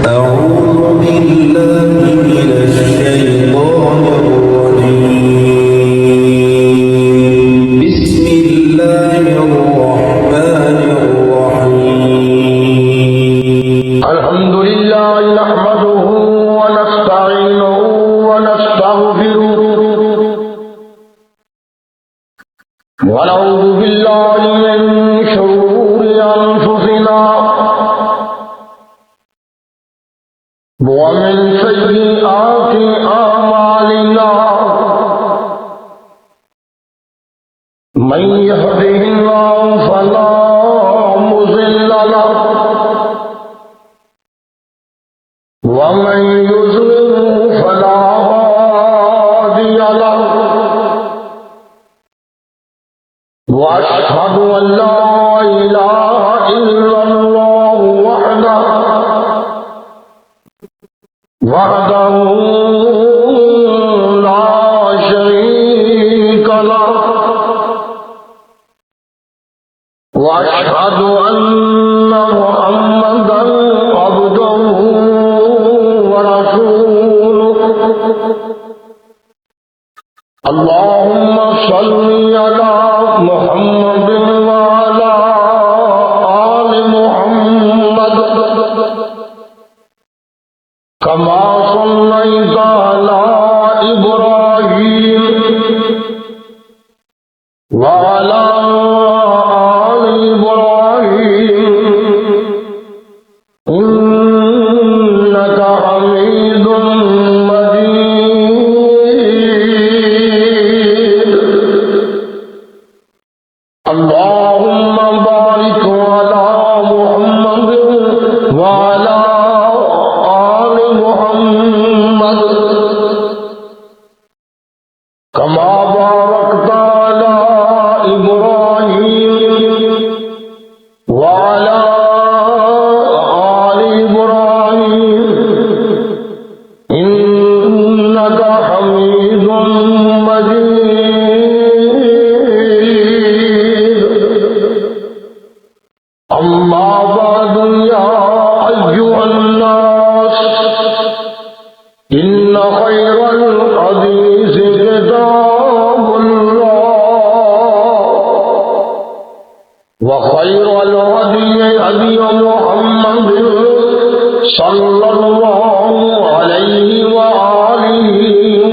أعوذ بالله من الشيطان الرجيم بسم الله الرحمن الرحيم الحمد لله نحمده ونستعينه ونستغفره ونعوذ بالله من شرور أنفسنا ومن سيئات أعمالنا من يهده الله فلا مضل له ومن يضلل فلا هادي له وأشهد أن لا إله إلا الله وحده لا شريك له وأشهد أن محمدا عبده ورسوله اللهم صل على محمد وعلى آل محمد كما صليت على إبراهيم وعلى آل إبراهيم إنك حميد مجيد اللهم بارك على محمد وعلى آل محمد كما باركت على إبراهيم وعلى آل إبراهيم إنك حميد مجيد أما بعد يا أيها الناس إن خير الحديث كتاب الله وخير الهدي هدي محمد صلى الله عليه وآله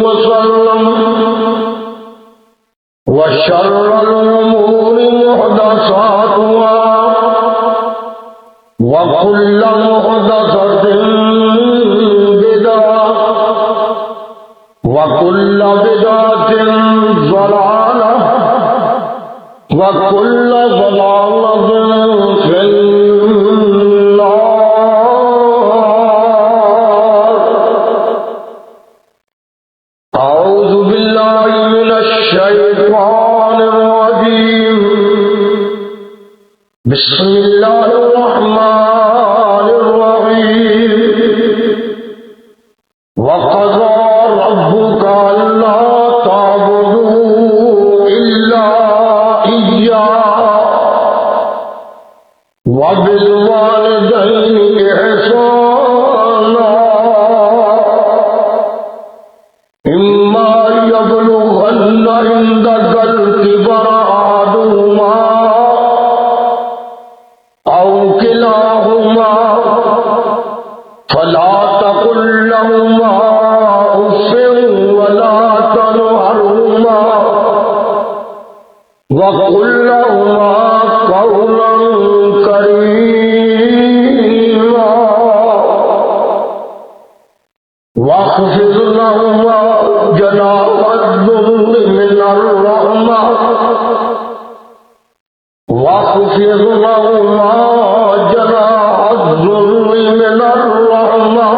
وسلم وشر الأمور محدثاتها وكل محدثة بدعة وكل بدعة ضلالة وكل ضلالة في النار. أعوذ بالله من الشيطان الرجيم بسم الله الرحمن الرحيم وقضى ربك ألا تعبدوا إلا إياه وبالوالدين إحسانا إما يبلغن عندك الكبر أحدهما أو كلاهما فلا تقل لهما أف ولا تنهرهما وقل لهما قولا كريما واخفض لهما جناح الذل من الرحمة واخفض لهما جناح الذل من الرحمة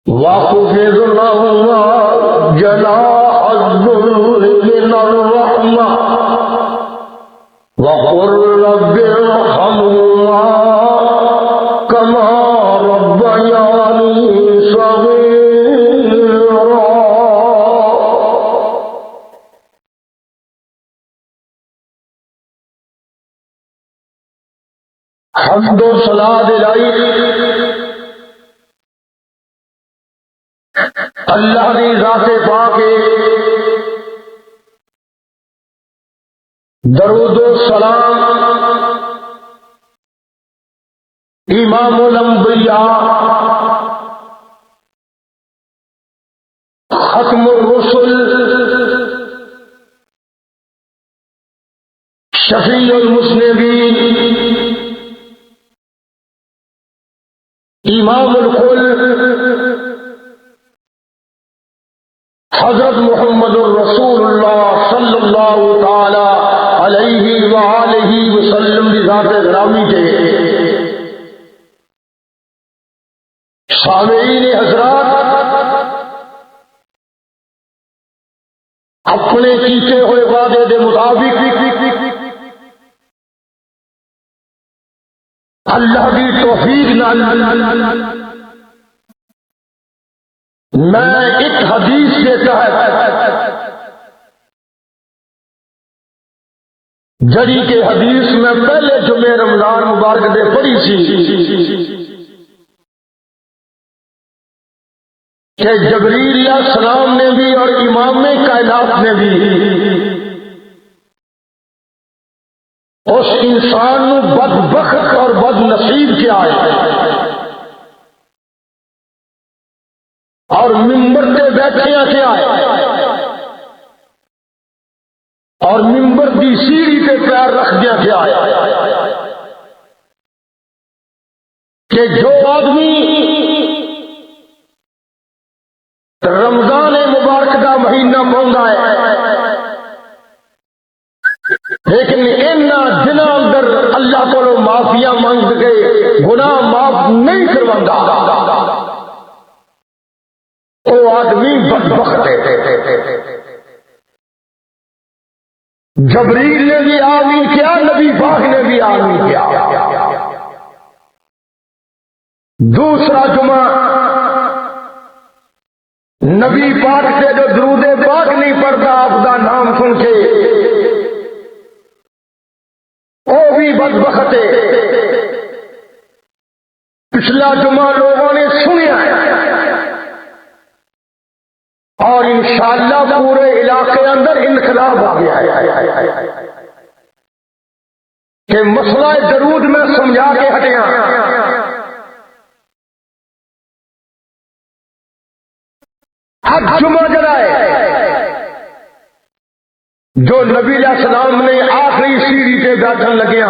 واخفض لهما جناح الذل من الرحمة وقل رب ارحمهما كما ربياني صغيرا. حمد و ثنا دلائی اللہ دی ذات پاک درود و سلام امام الانبیاء ختم الرسل شفیع المذنبین امام الکل حضرت محمد الرسول اللہ صلی اللہ تعالی علیہ وآلہ وسلم کی ذات گرامی کے سامعین حضرات، اپنے کیتے ہوئے وعدے کے مطابق اللہ کی توفیق نال میں ایک حدیث کے تحت جڑی کے حدیث میں پہلے جمعے رمضان مبارک دے پڑھی سی کہ جبریل علیہ السلام نے بھی اور امام کائنات نے بھی اس انسان نو بدبخت اور بد نصیب کیا ہے اور ممبر تے بیٹھیا کیا ہے اور ممبر دی سیڑھی پہ پیر رکھ دیا کیا ہے کہ جو آدمی رمضان مبارک کا مہینہ پہنچا ہے لیکن انہاں دنوں اندر اللہ کو معافیاں مانگ کے گناہ معاف نہیں کروا، وہ آدمی بدبخت ہے۔ جبریل نے بھی آمین کیا، نبی پاک نے بھی آمین کیا۔ دوسرا جمعہ نبی پاک سے جو درود پاک نہیں پڑھتا آپ کا نام سن کے وہ بھی بدبخت ہے۔ پچھلا جمعہ لوگوں نے سنیا ہے اور انشاءاللہ پورے علاقے اندر انقلاب آ گیا ہے کہ مسئلہ درود میں سمجھا کے ہٹیا۔ اب جمعہ جڑا ہے جو نبی علیہ السلام نے آخری سیڑھی پہ بیٹھن لگیا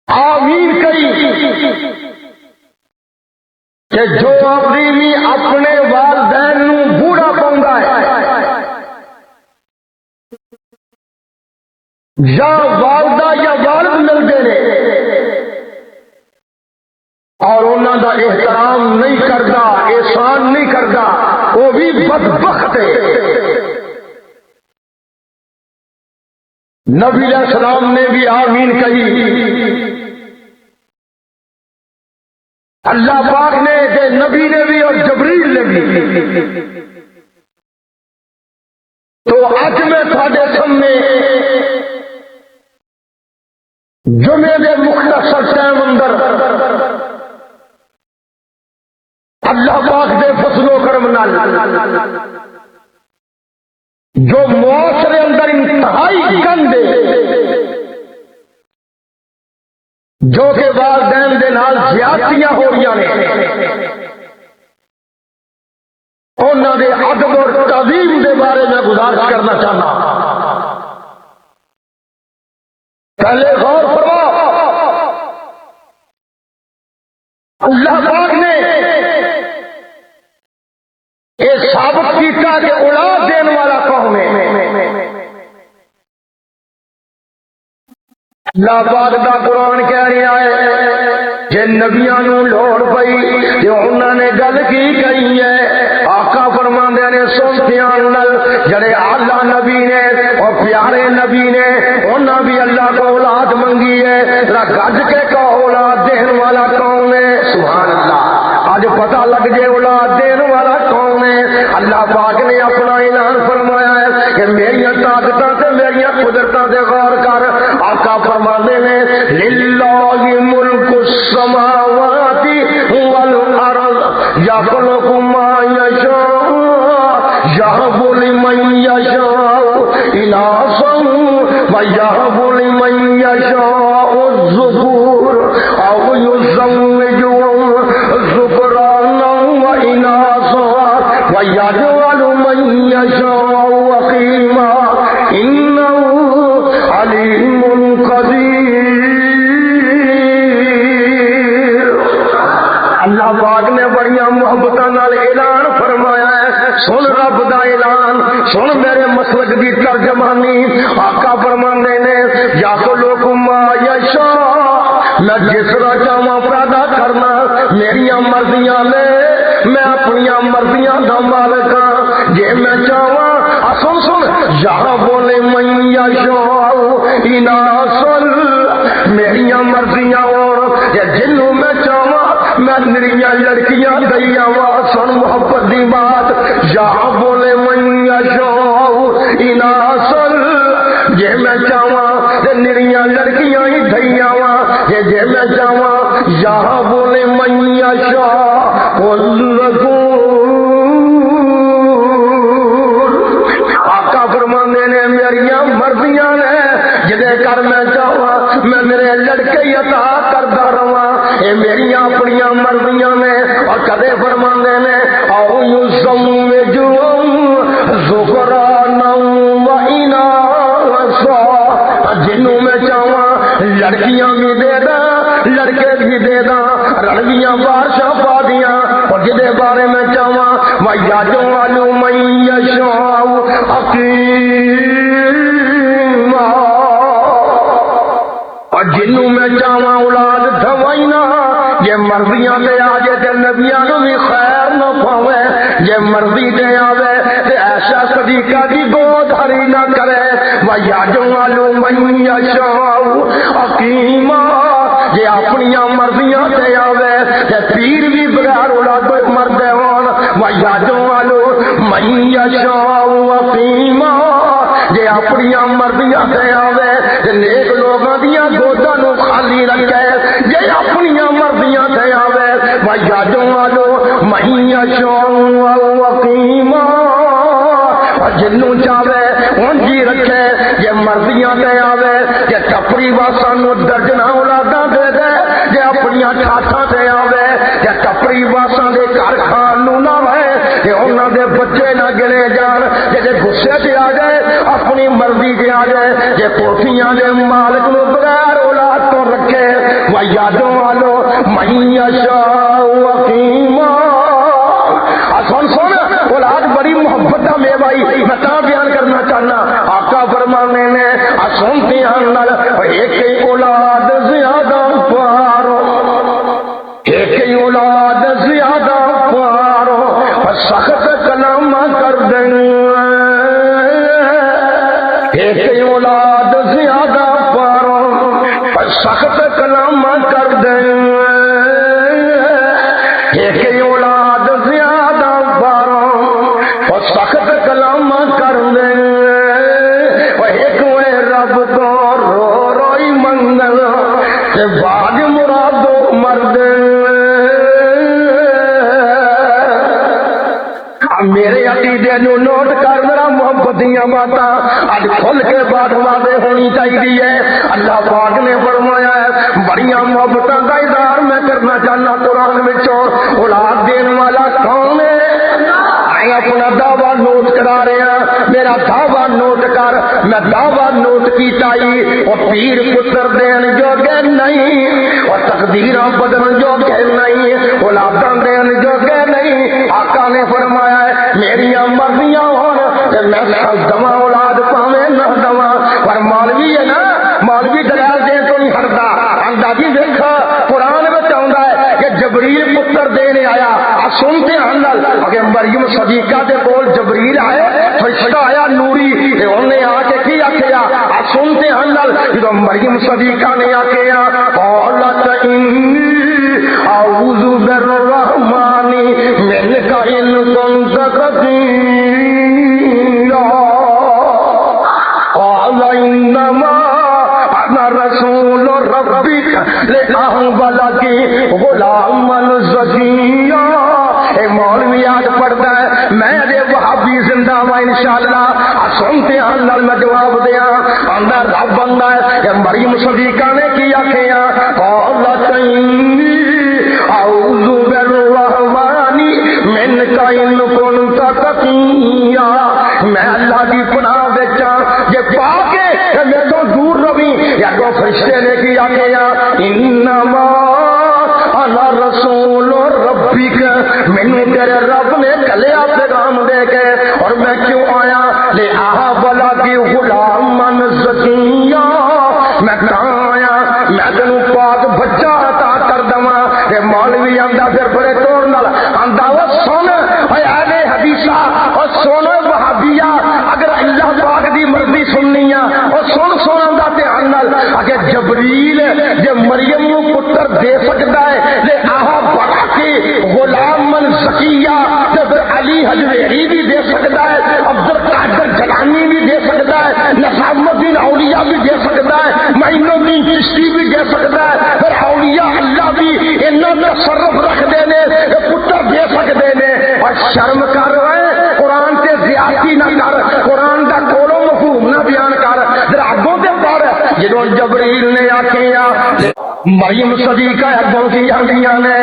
آمین کہی کہ جو آدمی اپنے والدین نو بوڑھا پاؤندا ہے یا والدہ یا والد ملتے ہیں اور انہوں دا احترام نہیں کرتا، احسان نہیں کرتا، وہ بھی بدبخت ہے۔ نبی علیہ السلام نے بھی آمین کہی، اللہ پاک نے کہ نبی نے بھی اور جبریل نے بھی۔ تو آج میں تھوڑے سامنے جمعے کے مختصر ٹائم اندر اللہ پاک دے فضل و کرم نال جو معاشرے اندر انتہائی گند جو کہ والدین دے نال زیادتیاں ہو رہی ہیں انہاں دے ادب اور تعظیم دے بارے میں گزارش کرنا چاہنا۔ پہلے غور فرماؤ، اللہ پاک نے یہ ثابت کیتا کہ اولاد دین والا قوم ہے۔ اللہ پاک دا قرآن کہہ رہا ہے جے نبیاں نو لوڑ پئی تے انہاں نے گل کی کہی ہے، آقا فرماندے نے سنتیاں نال جڑے اعلی نبی نے اور پیارے نبی نے انہاں بھی اللہ کو اولاد منگی ہے، گج کے کہ اولاد دین والا کون ہے۔ سبحان اللہ، آج پتہ لگ جائے اولاد دین والا کون ہے۔ اللہ پاک نے اپنا اعلان فرمایا ہے کہ میری طاقتاں تے میری قدرتاں تے غور کر۔ آقا الذکور او یزوجهم ذکرانا واناثا ویجعل من یشاء عقیما انہ علیم قدیر۔ اللہ پاک نے بڑیاں محبتاں نال اعلان فرمایا ہے، سن رب دا اعلان، سن میرے مسلک دی ترجمانی۔ آقا فرماندے نے یا تو لوکم ما یشاء، میں جس طرح چاہواں پیدا کرنا، میریاں مرضیاں نے، میں اپنیاں مرضیاں دا مالک ہاں، جے میں چاہواں سن سن یہاں بولے من یشاء اناثا، میریاں مرضیاں اور جنوں میں چاہواں میں نریاں لڑکیاں دیا وا۔ سن محبت دی بات، یہاں بولے من یشاء اناثا، جے میں چاہواں نریاں لڑکیاں ہی دیا وا، جے میں چاہواں یہاں بولے من یشاء الذکور۔ آقا فرماندے نے میریاں مرضیاں نے، جدے کر میں چاہواں میں میرے لڑکے عطا کردا رہواں، اے میریاں اپنیاں مرضیاں نے۔ اور کدے فرماندے نے او یزوجهم ذکرانا واناثا، جنوں میں چاہواں لڑکیاں بھی دے داں لڑکے بھی دے داں، رلویاں بارشاں پا دیاں۔ اور جدے بارے میں چاہواں وَيَجْعَلُ مَن يَشَاءُ عَقِيمًا، اور جنوں میں چاہواں اولاد دھوائنا۔ یہ مرضیاں دے آجے تے نبیاں نو بھی خیر نہ پاوے، یہ مرضی دے آوے تے ایسا صدیقہ دی گود ہری نہ کرے۔ وَيَجْعَلُ مَن يَشَاءُ عَقِيمًا، یہ اپنیاں مرضیاں دے آوے تے پیر بھی بغیر اولاد مردے ہون۔ وَيَجْعَلُ مَن يَشَاءُ عَقِيمًا، یہ اپنیاں مرضیاں دے آوے تے نیک لوگاں دیاں گوداں نو خالی رکھے، یہ اپنیاں مرضیاں دے آوے۔ وَيَجْعَلُ مَن يَشَاءُ عَقِيمًا، اور جنوں چاہے ان جی رکھے، یہ مرضیاں دے آوے کہ ٹپری واساں نو درجناں اولاداں دے دے، یہ اپنیاں ٹھاٹھاں دے آوے کہ ٹپری واساں دے گھر کھان نو نہ رہے، کہ انہاں دے بچے نہ گنے جان، کہ غصے تے آ جائے اپنی مرضی تے آ جائے، کہ کوٹھیاں دے مالک نو بغیر اولاد تو رکھے۔ وَيَجْعَلُ مَن يَشَاءُ عَقِيمًا، سن سن اولاد بڑی محبت کا میوائی، میں تاں بیان کرنا چاہنا۔ آقا فرمانے نے سنتے ہیں ایک ہی اولاد زیادہ پیارو، ایک ہی اولاد زیادہ پیارو، سخت کلام کر دیں، ایک ہی اولاد زیادہ پیارو، سخت کلام کر دیں، ایک ہی اولاد زیادہ پیارو اور سخت کلام کر دیں، ایک وے رب تو رو روئی منگل کہ باغ مرادو مرد۔ میرے عقیدے نو نوٹ کر میرا محبت دیاں باتاں اج کھل کے بات واضح ہونی چاہیے۔ اللہ پاک نے فرمایا ہے بڑیاں محبتاں کا اظہار میں کرنا چاہنا قرآن وچوں، اولاد دین والا کون ہے؟ میں اپنا دعویٰ نوٹ کرا رہا، میرا دعویٰ نوٹ کر، میں دعویٰ نوٹ کیتا ہی، اور پیر پتر دین جوگے نہیں، اور تقدیراں بدلن جوگے نہیں، اولاداں دین جوگے نہیں۔ آقا نے فرمایا ہے میریاں مرضیاں ہون تے میں دواں اولاد پاویں نہ دواں، پر مولوی ہے نا، مولوی دلال دین تو نہیں ہٹدا، اندازی دیکھ قرآن وچ آوندا ہے کہ جبریل پتر دینے آیا۔ سنتے حنل اگر مریم صدیقہ دے کول جبریل آئے، فرشتہ آیا نوری، انہیں آ کے کی آکھیا؟ سنتے حنل جدو مریم صدیقہ نے آکھیا قالت انی اعوذ بالرحمن منک ان کنت تقیا، قال انما انا رسول ربک لأہب لک غلاما زکیا۔ اے مولوی آج پڑھتا ہے میں دے وہابی زندہ ہوا انشاءاللہ۔ سنتے ہیں اللہ میں جواب دیا اندر رب فرماتا ہے کہ مریم صدیقہ نے کیا کیا قالت انی اعوذ بالرحمن منک ان کنت تقیا، میں اللہ کی پناہ وچاں یہ پا کے کہ میں تو دور رہی۔ یا تو فرشتے نے کیا کیا انما انا رسول ربک، مینوں تیرے رب نے کلیا پیغام دے کے، اور میں کیوں آیا لے آہا بلا کی غلام زکیہ، میں کہاں آیا میں تینوں پاک بچہ عطا کر دواں۔ یہ مولوی آندا پھر بڑے طور نال آندا وہ سن اے اہل حدیثہ اور سن وہابیہ، اگر اللہ پاک دی مرضی سننی ہے اور سن آندا دھیان نال اگر جبریل جے مریم نو پتر دے سکدا ہے لے آہا بڑا کے غلام زکیہ، تے پھر علی حجویری بھی دے سکدا ہے، عبد القادر جیلانی بھی دے سکدا ہے، نظام الدین اولیاء بھی دے سکدا ہے، معین الدین چشتی بھی دے سکدا ہے، پھر اولیاء اللہ بھی انہاں دا تصرف رکھدے نے، پتر دے سکدے نے۔ اور شرم کر رہے قرآن تے زیادتی نہ کر، قرآن دا کولو مفہوم نہ بیان کر، ذرا اگوں تے پڑھ۔ جدوں جبریل نے آکھیا مریم صدیقہ اگوں کی آندیاں نے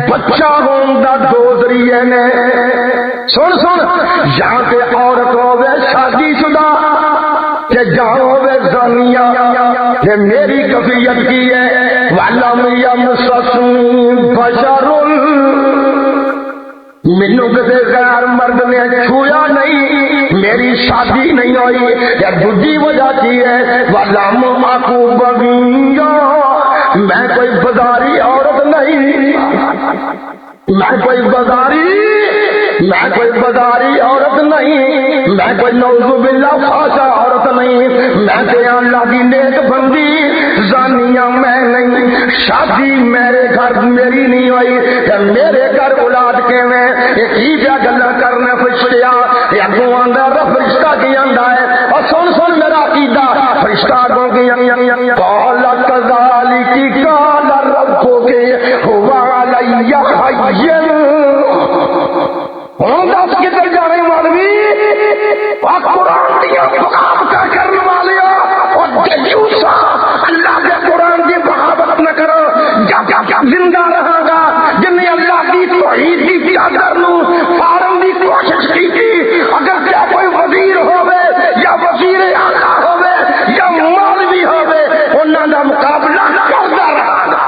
بچہ ہون دا دو ذریعے نے، سن یا تے عورت ہوے شادی شدہ کہ جہاں ہوے زانیہ، کہ میری کفیت کی ہے وَلَمْ يَمْسَسْنِي بَشَرٌ، مینوں کسی غیر مرد نے چھویا نہیں، میری شادی نہیں ہوئی۔ یا دوسری وجہ کی ہے وَلَمْ أَكُ بَغِيًّا، میں کوئی بازاری عورت نہیں، میں کوئی بازاری عورت نہیں، میں کوئی نعوذ باللہ فحشہ عورت نہیں، میں تے اللہ کی نیک بندی زانیہ میں نہیں، شادی میرے گھر میری نہیں ہوئی، کہ میرے گھر اولاد کے میں ایک ہی جا گلا کرنا فرشتہ یا کو آندا فرشتہ کی آندا ہے۔ اور سن میرا عقیدہ فرشتہ کو کی قال كذلك قال ربك هو علي هين، ہوں دس کدھر جانے مولوی قرآن دیا بغاوت کرنے والے اور جیوسا اللہ کے قرآن کی بغاوت نہ کرو، زندہ رہا گا جن نے اللہ کی توحید کی چادر نو پھاڑن کی کوشش کی تھی۔ اگر کیا کوئی وزیر ہوئے یا وزیر اعلیٰ ہوئے یا مولوی ہوئے انہوں کا مقابلہ کرتا رہا گا۔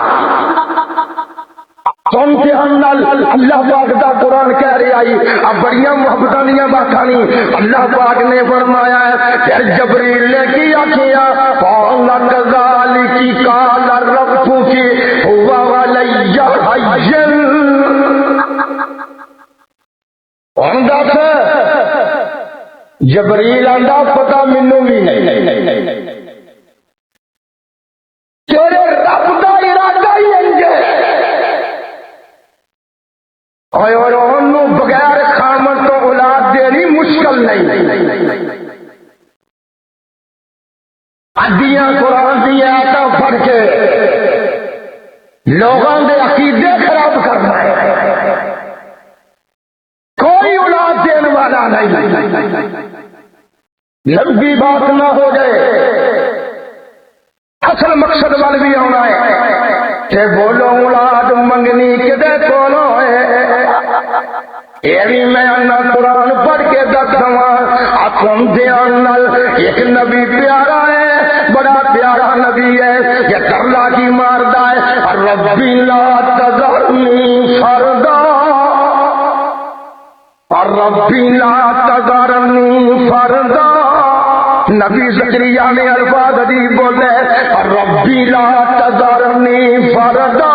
سنتے اللہ پاک دا قرآن کہہ رہی آئی اب بڑیاں محبتاں دیاں باتاں نہیں، اللہ پاک نے فرمایا ہے پھر جبریل نے کیا قال كذلك قال ربك هو علي هين، ہن دس جبریل آندا پتہ مینوں بھی نہیں، تیرے رب دا ارادہ ہی انج ہے، اور انہوں بغیر خامن تو اولاد دینی مشکل نہیں۔ ادیاں قرآن دی آیتاں پڑھ کے لوگوں دے عقیدے خراب کرنا ہے، کوئی اولاد دینے والا نہیں۔ لمبی بات نہ ہو جائے، اصل مقصد وال بھی آنا ہے کہ بولو اولاد منگنی کدے کولو ہے، یہ بھی میں اللہ قرآن پڑھ کے دس دواں اپن دھیان نال۔ ایک نبی پیارا ہے، بڑا پیارا نبی ہے، یہ کرلا کی ماردا ہے اور ربی لا تذرنی فردا، اور ربی لا تذرنی فردا۔ نبی زکریا نے الفاظ عجیب بولے اور ربی لا تذرنی فردا،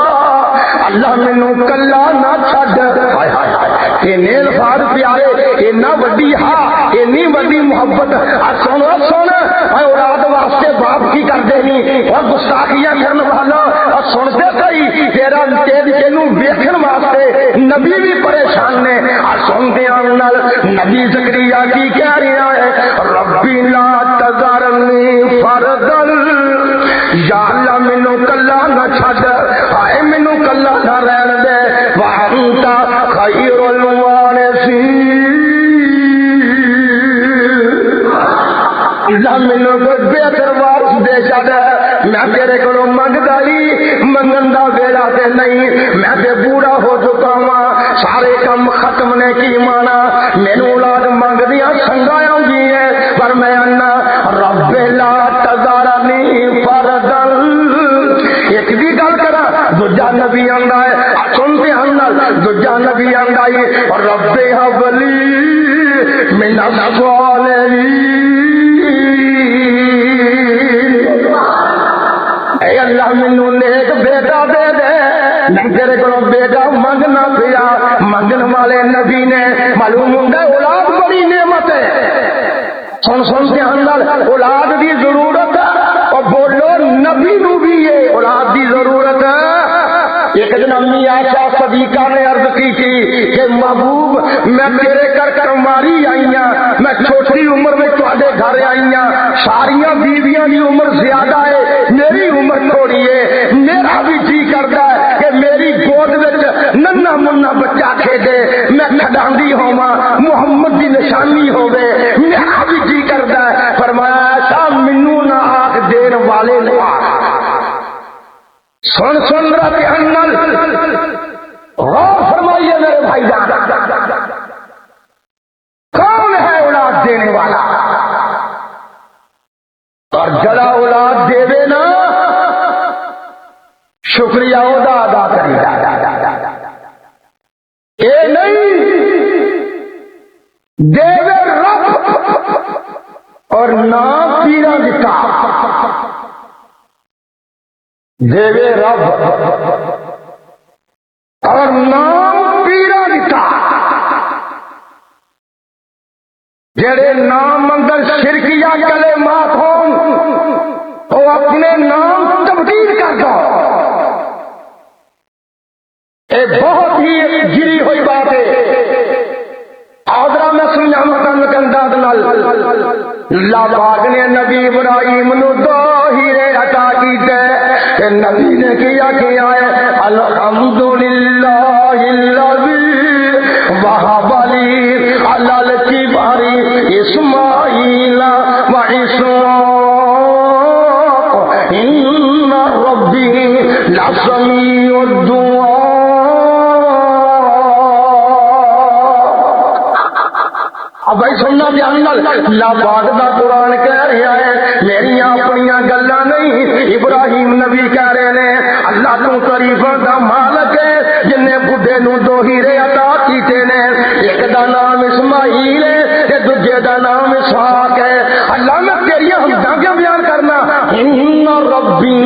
اللہ مینوں کلا نہ چھڈ۔ ہائے ہائے ہائے، اینے الفاظ پیارے، اینا وڈی ہاں، اینی وڈی محبت۔ سن اولاد واسطے باپ کی کردے نہیں اور گستاخیاں کرن والا، اور سنتے صحیح تیرا تینوں ویکھن واسطے نبی بھی پریشان نے۔ سنتے نال نبی زکریا کی کہہ رہا ہے ربی لا تذرنی فردل، یا اللہ مینوں کلا نہ چھڈ، ہائے مینوں کلا نہ رہن دے، وانت خیر الوارثین، اللہ مینوں کوئی بہتر وارث دے آئی منگن دا ویلا تے نہیں میں تے بوڑھا ہو چکا ہاں سارے کام ختم نے کی مانا مینوں اولاد منگ دیاں سنگا آؤندی ہے پر میں انا رب لا تذرنی فردل ایک بھی گل کرا دوجا نبی آندا ہے سنتے ہن دوجا نبی آندا ہے رب حبلی من الصالحین اے اللہ مینوں نیک بیٹا دے دے میں تیرے کو بیٹا منگنا پیا منگن والے نبی نے معلوم ہوندا اولاد بڑی نعمت ہے سن دھیان نال اولاد دی ضرورت ہے اور بولو نبی نو بھی یہ اولاد دی ضرورت ہے ایک دن امی عائشہ صدیقہ نے عرض کی تھی کہ محبوب میں تیرے کر ماری آئی ہوں میں چھوٹی عمر میں تواڈے گھر آئی ہوں ساریاں بیویاں دی عمر زیادہ ہے میری عمر تھوڑی ہے میرا بھی جی کرتا ہے کہ میری گود وچ ننھا منا بچہ کھیڈے میں کھڈاندی ہوواں محمد دی نشانی ہوے میرا بھی جی کرتا ہے فرمایا ایسا مینوں نہ آکھ دین والے نے سن رہا دھیان نال غور فرمائیے میرے بھائی جان کون ہے اولاد دینے والا اور جڑا اولاد دے دے نا شکریہ ادا ادا کرے اے نہیں دے رب اور نہ پیرا دتا دے رب اور نام پیرا دتا جڑے نام منگل شرکیہ کلمات ہون وہ اپنے نام تبدیل کر دو یہ بہت ہی گری ہوئی بات ہے آدرا میں سمجھا مکنداد اللہ پاک نے نبی ابراہیم نو دو ہیرے عطا کیتے کہ نبی نے کیا ہے الحمدللہ الذی وہب لی علی الکبر اسماعیل و اسحاق ان ربی لسمیع الدعاء اب بھائی سننا دھیان نال اللہ پاک دا قرآن کہہ رہا ہے میری اپنی گلاں نہیں ابراہیم نبی کہہ رہے ہیں اللہ تو تعریفاں دا مالک ہے جن نے بڈھے نو دو ہیرے عطا کیتے نے ایک دا نام اسماعیل ہے تے دوجے دا نام اسحاق ہے اللہ میں تیری حمداں کیوں بیان کرنا ان ربی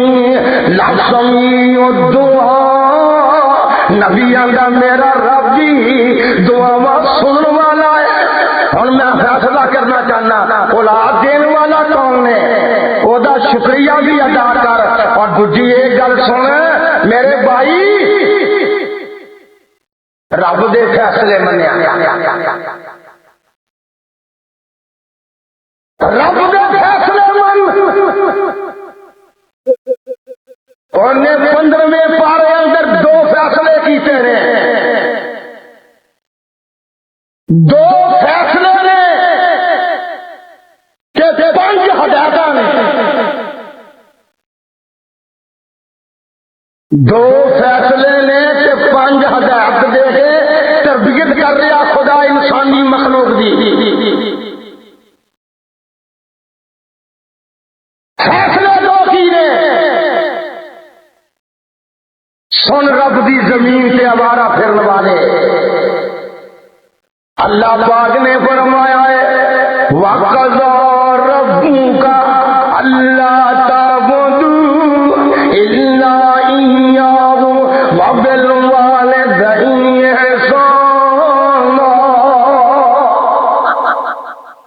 لسمیع الدعاء نبی آندا میرا رب جی دعاواں سنن والا ہے اور میں فیصلہ کرنا چاہنا اولاد دینے والا کون ہے وہ دا شکریہ بھی ادا کر اور دوجی ایک گل سن میرے بھائی رب دے فیصلے منیا رب دے فیصلے من انہیں 15ویں پارے اندر 2 فیصلے کیتے رہے 2 فیصلے نے کہ 5 ہدایتاں نے 2 فیصلے نے کہ 5 ہدایت دے کے تربیت کر رہا خدا انسانی مخلوق دی فیصلے 2 کی نے سن رب دی زمین تے آوارہ پھرن والے اللہ پاک نے فرمایا ہے وَقَضَىٰ رَبُّكَ أَلَّا تَعْبُدُوا إِلَّا إِيَّاهُ وَبِالْوَالِدَيْنِ إِحْسَانًا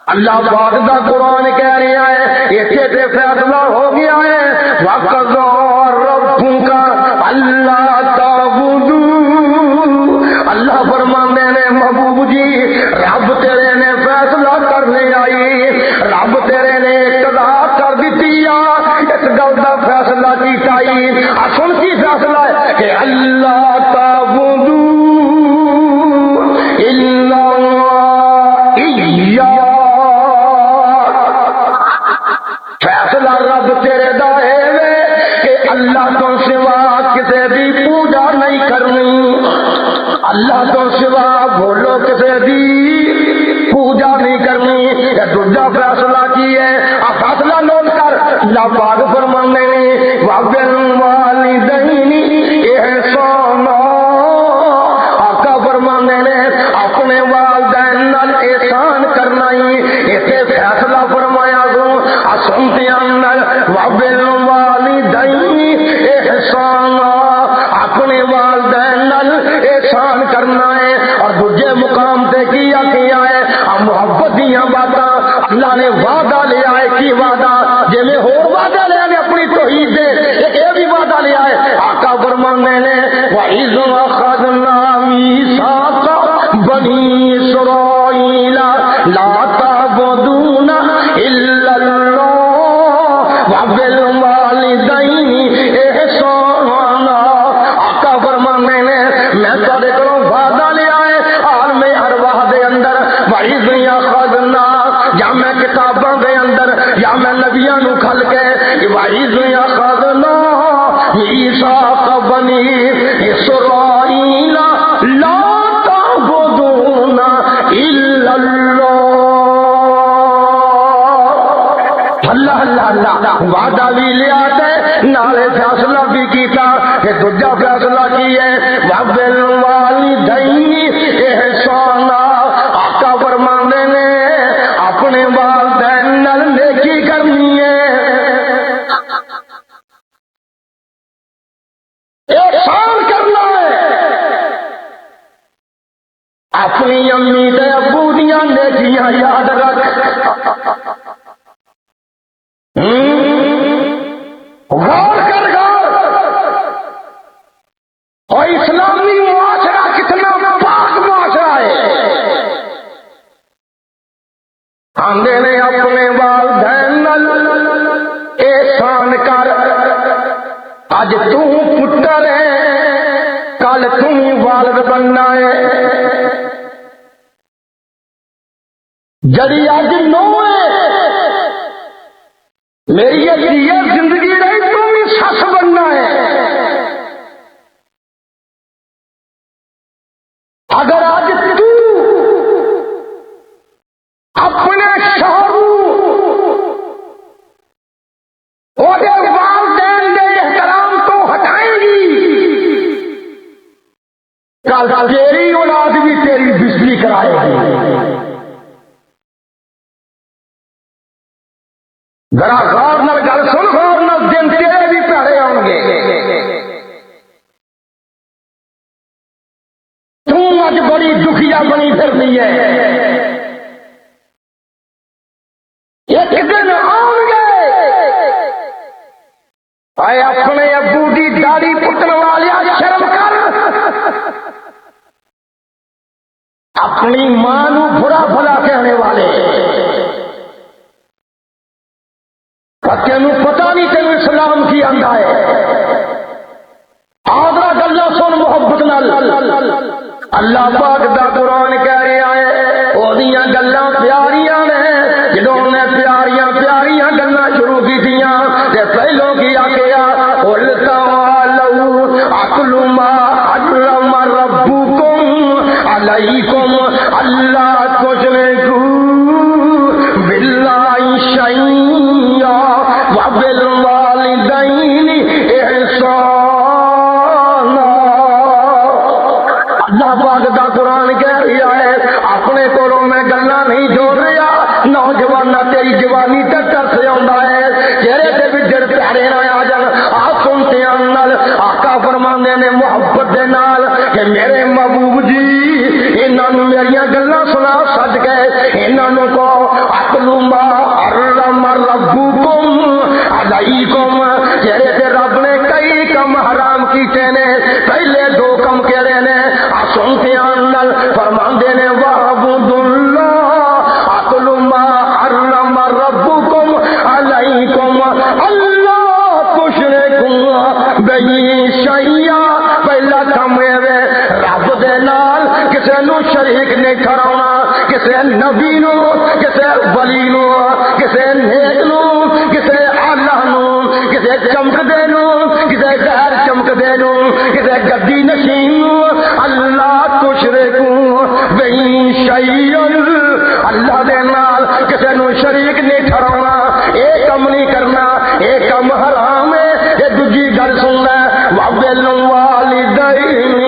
اللہ پاک دا قرآن کہہ رہا ہے ایتھے تے فیصلہ ہو گیا ہے وَقَضَىٰ رَبُّكَ أَلَّا تَعْبُدُوا اللہ فرماندے نے محبوب جی رب تیرے نے فیصلہ کرنے آئی رب تیرے نے اقتضا کر دیتی اس گل کا فیصلہ کیتا سن کی فیصلہ ہے کہ اللہ تعبدوا الا ایاہ فیصلہ رب تیرے دا ہے سوا کسی دی پوجا نہیں کرنی، اللہ تو سوا بولو کسی دی پوجا نہیں کرنی۔ یہ دوجا فیصلہ کی ہے، فیصلہ نوٹ کر، اللہ پاک فرماندے نے وَبِالْوَالِدَيْنِ إِحْسَانًا، آقا فرماندے نے اپنے والدین نال احسان کرنا ہی ایتھے فیصلہ فرمایا گو اسمتیاں نال وَبِالْوَالِدَيْنِ إِحْسَانًا، اپنے والدین نال احسان کرنا ہے۔ اور دوجے مقام تے کیا ہے محبت دیاں باتاں اللہ نے وعدہ لیا ہے، کی وعدہ جے میں ہور وعدہ لیا نے اپنی توحید دے، ایک یہ بھی وعدہ لیا ہے۔ آقا فرماندے نے وَإِذْ أَخَذْنَا مِيثَاقَ بَنِي إِسْرَائِيلَ لَا تَعْبُدُونَ إِلَّا اللَّهَ وَبِالْوَالِدَيْنِ إِحْسَانًا، آقا فرماندے نے میں تہاڈے کولوں وعدہ لیا ہے عالم ارواح دے اندر، وَإِذْ أَخَذْنَا، یا میں کتاباں دے اندر یا میں نبیاں نو کھل کے وَإِذْ أَخَذْنَا مِيثَاقَ بَنِي إِسْرَائِيلَ لَا تَعْبُدُونَ إِلَّا اللَّهَ، اللہ اللہ اللہ، وعدہ بھی لیا تے نالے فیصلہ بھی کیتا کہ دوجا فیصلہ کی ہے وَبِالْوَالِدَيْنِ إِحْسَانًا، آقا فرماندے نے اپنے والدین نال نیکی کرنی ہے، احسان کرنا ہے، اپنی امی تے ابو دیاں نیکیاں یاد رکھ، غور کر غور، اور اسلامی معاشرہ کتنا پاک معاشرہ ہے۔ آندے نے اپنے والدین نال احسان کر، اج تو پتر ہے کل تم والد بننا ہے، جڑی اج نو ہے میری یہ زندگی رہی تم ہی سس بننا ہے۔ اگر آج تو اپنے شوہر والدین کے احترام کو ہٹائیں گی، کل تیری اولاد بھی تیری بجلی کرائے گی۔ ذرا غور نال گل سن، غور نال، دن تیرے بھی پیارے آؤ گے۔ تم اج بڑی دکھیا بنی پھرنی ہے، ایک دن آؤ گے اے اپنے ابو دی داڑھی پٹن والیا شرم کر، اپنی ماں نو برا بھلا کہنے والے، تینوں پتہ نہیں تینوں اسلام کی آندا ہے۔ آدھا گلا سن محبت نال، اللہ پاک دا قرآن کہہ رہا ہے اودیاں گلاں پیاریاں نے، جدوں نے پیاریاں پیاریاں گلاں شروع کیتیاں تے پہلو کی آکھیا قل تعالوا اتل ما حرم ربکم علیکم اللہ تشرکوا باللہ شیئا وبالوالدین احسانا، اللہ پاک دا قرآن کہہ رہا ہے اپنے کولوں میں گلاں نہیں جوڑ رہا، نوجواناں تیری جوانی تے ترس آوندا ہے، چہرے تے بھی جڑ پیارے نہ آ جان، آ سن دھیان نال، آقا فرماندے نے محبت دے نال کہ میرے محبوب جی انہاں نوں میریاں گلاں سنا سج گئے، انہاں نوں کہو اتلو ما حرم ربکم علیکم، چہرے تے رب نے کئی کم حرام کیتے نے، پہلے دو کم کہڑے نے، آ سن دھیان نال، فرماندے نے وعبد اللہ اتل ما حرم ربکم علیکم اللہ تشرکوا بہ شیئا، پہلا کم ہے رب دے نال کسے نو شریک نہیں ٹھہراؤنا، کسے نبی نو، کسے ولی نو، کسے نیک نو، کسے اللہ نو، کسے چمکدے نو، کسے غیر مخلوق دے نو کسے گدی نشین اللہ تشرکو بہی شیئن اللہ دے نال کسے نو شریک نہیں ٹھہرانا، اے کم نہیں کرنا، اے کم حرام ہے۔ یہ دوجی گل سن لے وَبِالْوَالِدَيْنِ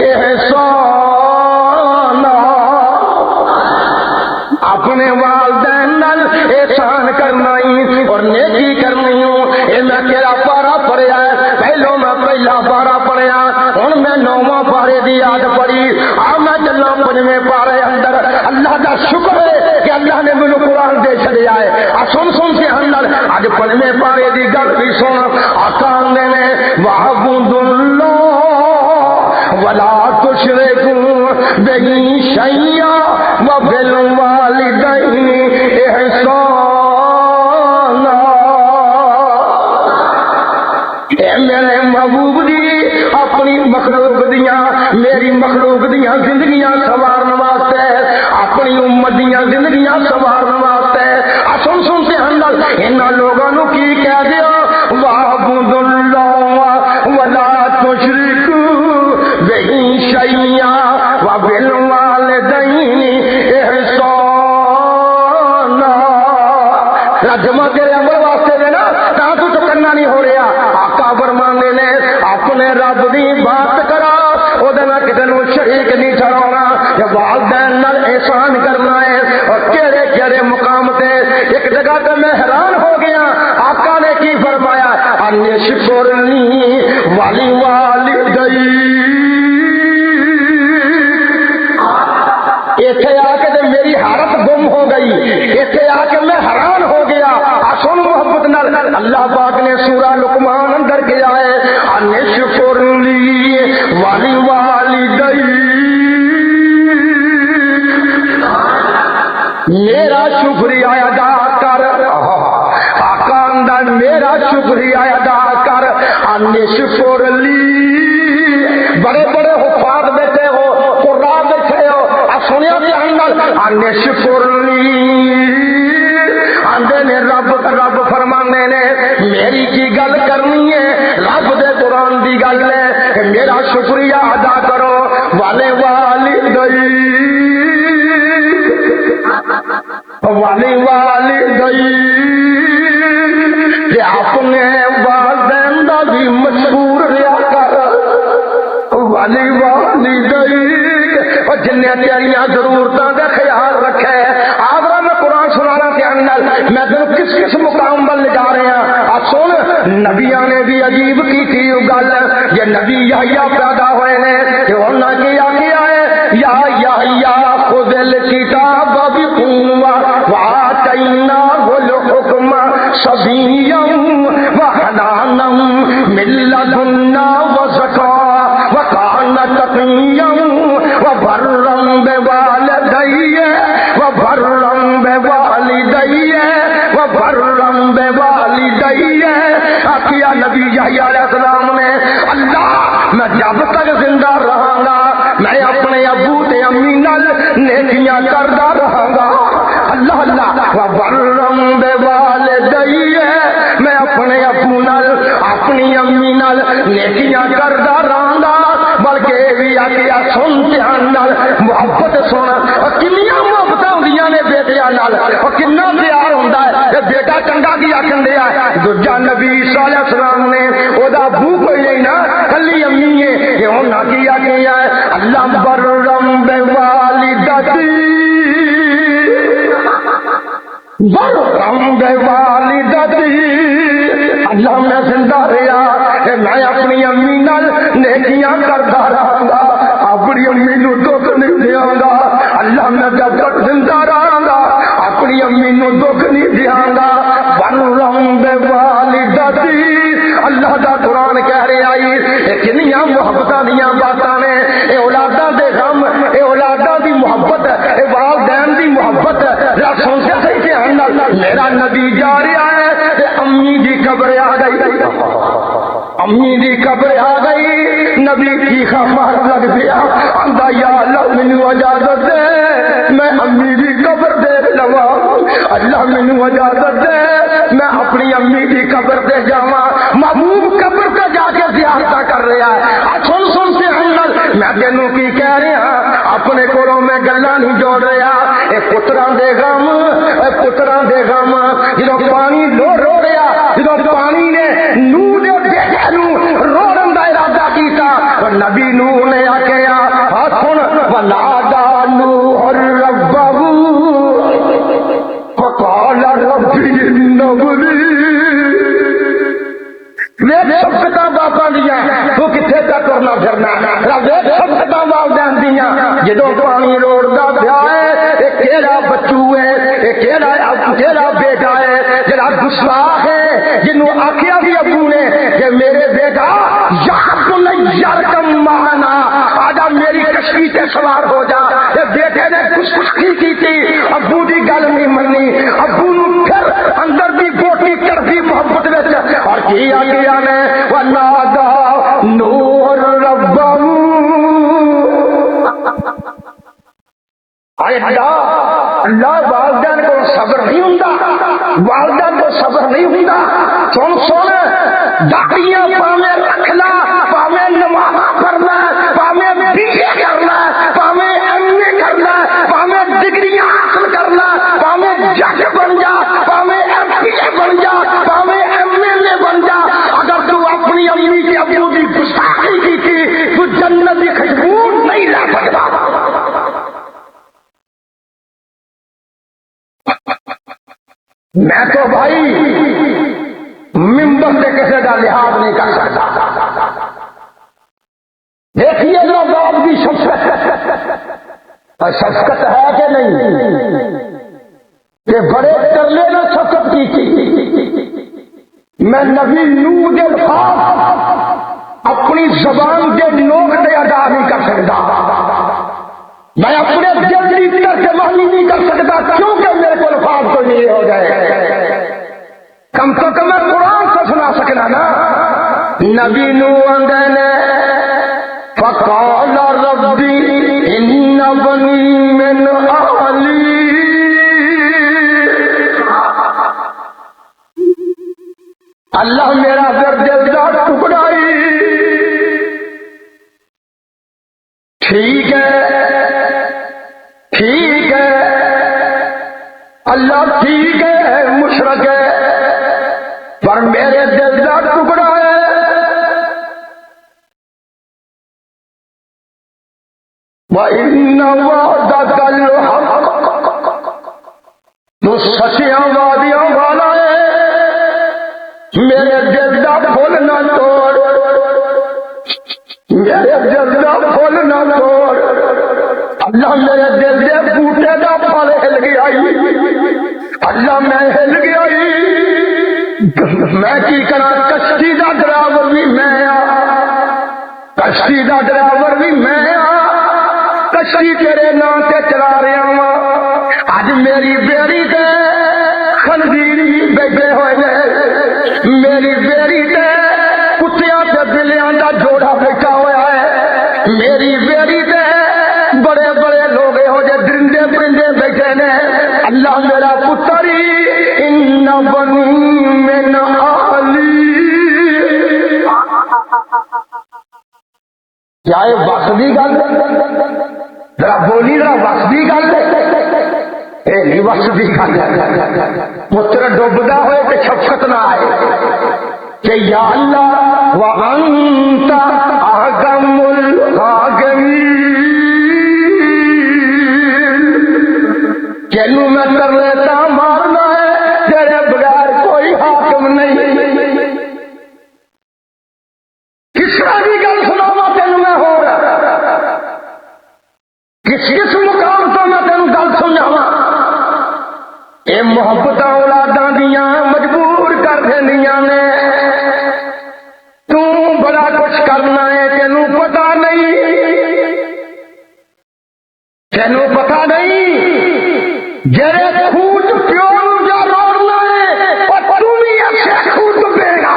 إِحْسَانًا، اپنے والدین نال احسان کرنا ہی اور نیکی کرنی ہوں۔ اے میں کیڑا پارا پڑھیا ہے، پہلو میں پہلا پارا پڑھیا، ہن میں نواں پارے دی یاد پڑھی، میں چلا پنجویں پارے اندر۔ اللہ دا شکر ہے کہ اللہ نے مینوں قرآن دے چھڑیا ہے۔ سن سن کے اندر اج پنجویں پارے دی گل بھی سن۔ آقا نے وَاعْبُدُوا اللَّهَ وَلَا تُشْرِكُوا بِهِ شَيْئًا وَبِالْوَالِدَيْنِ إِحْسَانًا۔ اے میرے محبوب دی اپنی مخلوق دیاں، میری مخلوق دیاں زندگیاں سوارن واسطے، اپنی امت دیاں زندگیاں سوارن واسطے سن سن سے اندر انہاں لوگاں نو کی کہہ دیا وَاعْبُدُوا اللَّهَ وَلَا تُشْرِكُوا بِهِ شَيْئًا وَبِالْوَالِدَيْنِ إِحْسَانًا۔ رجمہ تیرے عمل واسطے دینا تا تو چکرنا نہیں ہو رہا۔ آقا فرماندے نے اپنے رب دی بات کرا، او دے نال کسے نوں شریک نہیں ٹھہرانا، یا والدین نال احسان کرنا ہے۔ اور کیڑے کیڑے مقام تے ایک جگہ تے میں حیران ہو گیا، آقا نے کی فرمایا انشکرنی والی والدی۔ ایتھے آ کے تے میری حالت گم ہو گئی، ایتھے آ کے میں حیران ہو گیا۔ سن محبت نال اللہ پاک نے سورہ لقمان اندر کیا ہے انشکرنی والی والدی، میرا شکریہ ادا کر۔ آقا اندر میرا شکریہ ادا کر۔ انشکرلی، بڑے بڑے حفاظ بیٹھے ہو، قرآن بیٹھے ہو، سنیا بھی اندر انشکرلی آندے نے رب فرمانے نے میری کی گل کرنی ہے، رب دے قرآن دی گل ہے کہ میرا شکریہ ادا کرو۔ والے والدی کہ اپنے والدین دا بھی مشہور رہا کر۔ والی جنہیں تیریاں ضرورتاں دا خیال رکھے۔ آگرہ میں قرآن سنانا دھیان نال، میں تینوں کس کس مقام پر لے جا رہے ہیں۔ سن، نبیاں نے بھی عجیب کی تھی گل، یہ نبی یحییٰ پیدا ہوئے نے کہ انہاں کیا ہے یا یحییٰ خذ الکتاب بقوۃ وآتیناہ الحکم صبیا وحنانا من لدنا وزکاۃ وکان تقیا وبرا بوالدیہ کیا نبی یحییٰ علیہ السلام نے اللہ میں جب تک زندہ رہاں گا میں اپنے ابو تے امی نال نیکیاں کردا رہاں گا۔ اللہ اللہ وبرم بوالدیہ، میں اپنے ابو نال اپنی امی نال نیکیاں کردا رہاں گا۔ بلکہ بھی آخیا سن دھیان نال، محبت سن، کنیاں محبتاں ہوندیاں نے بیٹیاں نال، اور کنا پیار ہوندا ہے۔ بیٹا چنگا کی آکھن دیا دوجا نبی عیسیٰ علیہ السلام نے او دا ابو کوئی نہیں نا، کلی امی ہے، یہ انہاں کی آکھیا ہے اللہ برم بوالدتی برم بوالدتی، اللہ میں زندہ رہا کہ میں اپنی امی نال نیکیاں کردا رہاں گا، اپنی امی نو دکھ نہیں دیاں گا۔ اللہ میں جب تک زندہ رہاں گا اپنی امی نو دکھ نہیں دیاں گا۔ برم بوالدتی، اللہ دا قرآن کہہ رہا ہے کنیاں محبتاں دیاں باتاں نے، اے اولاداں دے غم، اے اولاداں دی محبت، اے والدین دی محبت۔ ذرا سن کے صحیح دھیان نال، میرا نبی جا رہا ہے تے امی دی قبر آ گئی، امی دی قبر آ گئی، نبی کی خامار لگ گیا، آندا یا اللہ مینوں اجازت دے میں امی دی قبر دیکھ لواں، اللہ مینوں اجازت دے میں اپنی امی دی قبر تے جاواں۔ محبوب قبر تے جا کے زیارت کر رہا ہے. سن سے ہنگل میں تینوں کی کہہ رہا اپنے کولوں میں گلاں نہیں جوڑ رہا. اے پتراں دے غم جدوں پانی لو رو رہا جدوں پانی نے نوح دے بیٹے نوں روڑن دا ارادہ کیتا نبی نوح نے آکھیا سن ونادى نوح ربه فقال رب إن ابني شفقتاں باپاں دیاں تو کتنے تک کرنا پھرنا رب شفقتاں والدین دیاں جدوں پانی روڑدا پیا ہے اے کیڑا بچو ہے اے کیڑا بیٹا ہے جڑا گستاخ ہے جنوں آکھیا بھی ابو نے کہ میرے بیٹا یا یرکم معنا آجا میری کشتی سے سوار ہو جا. بیٹے نے گستاخی کی تھی ابو دی گل نہیں مننی ابو نوں پھر اندر دی بوٹی چڑھی محبت وچ اور کی آگیا نے ونادى نوح ربه اللہ والدین کو صبر نہیں ہوں والدین کو صبر نہیں ہوں. سن داڑیاں پاویں رکھنا پاویں نماز پڑھنا پاویں بیے کرنا پاویں ایم اے کرنا پاویں ڈگریاں حاصل کرنا پاویں جج بن جا پاویں ایم پی اے بن جا پاویں ایم ایل اے بن جا اگر تو اپنی امی کے ابو کی گستاخی کی تھی تو جنت کی خوشبو نہیں لا سکتا. میں تو بھائی ممبر سے کسی کا لحاظ نہیں کر سکتا. دیکھیے نا باپ کی شفقت ہے کہ نہیں کہ بڑے ترلے نے شفقت کی تھی. میں نبی نوح کے الفاظ اپنی زبان کے نوک سے ادا نہیں کر سکتا. میں اپنے دل کی کر کے محلی نہیں کر سکتا کیونکہ میرے کو الفاظ کو نہیں ہو جائے. کم تو کم میں قرآن کو سنا سکنا نا. نبی نوح نے فقال ربی ان بنی من اہلی اللہ میرا دل کا ٹکڑا ٹھیک ہے اللہ ٹھیک ہے مشرک ہے پر میرے دل کا ٹکڑا ہے. وَإِنَّ وَعْدَكَ الْحَقُّ تو سچیاں وعدیاں والا ہے میرے دل کا پھول نہ توڑ میرے دل کا پھول نہ توڑ. اللہ میرے دل دے بوٹے کا پھل ہل گیا اللہ میں ہل گیا میں کی کرا کشتی کا ڈرائیور بھی میں کشتی کا ڈرائیور بھی میں کشتی تیرے نام سے چلا رہا ہوں. اج میری بیڑی تے خنزیر بھی بیٹھے ہوئے ہیں میری بیڑی تے کتیاں تے بلیاں کا جوڑا بیٹھا ہوا ہے میری بیڑی تے بڑے بڑے لوگ ہو جائے درندے پرندے بیٹھے نے. اللہ میرا پتر ان بنی من اہلی کیا یہ وقت کی گل ذرا بولی ذرا وقت کی گل یہ نہیں وقت کی گل. پتر ڈوبدا ہوئے تو شفقت نہ آئے کہ یا اللہ وانت احکم الحاکمین جنوں میں کر لیتا مارنا ہے تیرے بغیر کوئی حاکم نہیں. کس طرح کی گل سناوا تینوں میں ہو کس مقام تو میں تینوں گل سمجھاوا. یہ محبت اولاداں دیاں مجبور کر دینیاں نے. تو بڑا کچھ کرنا ہے تینوں پتا نہیں جڑے خوٹ پیو جا روڑنا ہے اور تو بھی ایسے خوٹ پے گا.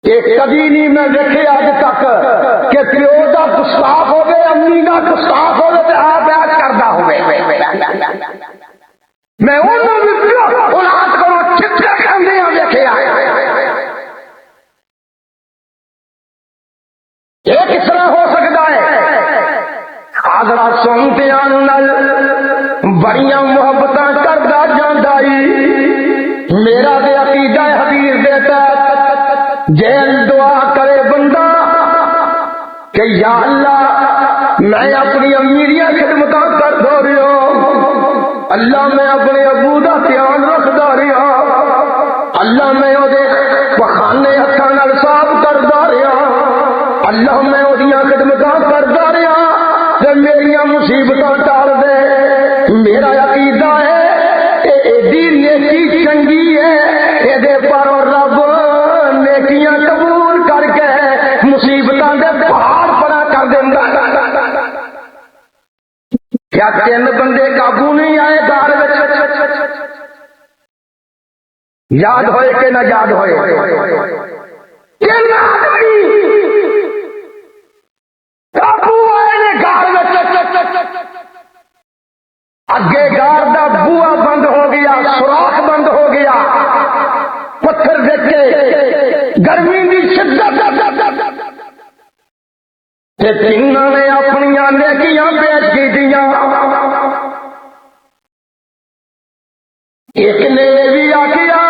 یہ کبھی نہیں میں دیکھے آج تک کہ پیو کا گستاخ ہوگی امی کا گستاخ ہوگی تو آپ پیاج کرتا ہوگی. میں انہوں نے اولاد کرو چتر کھانے دیکھے آئے یہ کس طرح ہو سکتا ہے؟ آدھرا سنتے نل بڑیاں محبتاں کردا جاندا میرا دے عقیدہ حدیث دیتا جیل دعا کرے بندہ کہ یا اللہ میں اپنی امی دیا خدمتاں کر دو رہی ہوں، اللہ میں اپنے ابو دا دھیان رکھ دا رہی ہوں، اللہ میں وہ پخانے ہاتھاں نال صاف کر دا رہی ہوں، اللہ میں وہ خدمتاں کر دا رہی ہوں تے میری مصیبتاں ٹال دے۔ میرا عقیدہ ہے ایڈی نیکی چنگی ہے یہ پر رب نیکیاں قبول کر کے مصیبتاں دے پہاڑ پڑا کر دیندا۔ کیا تین بندے قابو نہیں آئے گھر وچ؟ یاد ہوئے کہ نہ یاد ہوئے؟ تین آدمی قابو آئے نے گھر وچ، اگے گار دا بوا بند ہو گیا، سوراخ بند ہو گیا، پتھر دیکھے گرمی دی شدت تے تینوں نے اپنی نیکیاں پیش کی دیاں۔ ایک نے یہ بھی آخیا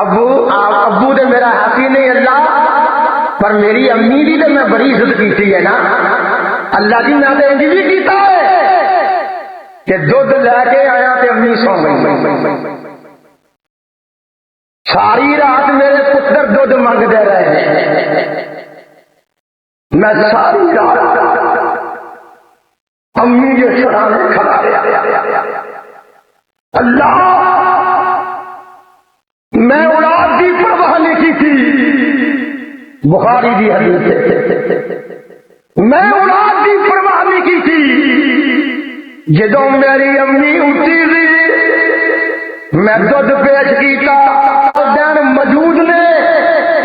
ابو دے میرا ہاتھی نہیں اللہ، پر میری امی دی تے میں بڑی عزت کی ہے نا، اللہ جی میں تے بھی کیتا ہے کہ دودھ لے کے آیا تے امی سو گئی، ساری رات میرے پتر دودھ منگتے رہے، میں ساری رات امی کے سرانے کھڑا رہا۔ اللہ میں اولاد کی پرواہ نہیں کی تھی، بخاری دی حدیث ہے، میں اولاد کی پرواہ نہیں کی تھی، جدوں میری امی اٹھی سی میں دودھ پیش کیتا دن موجود نے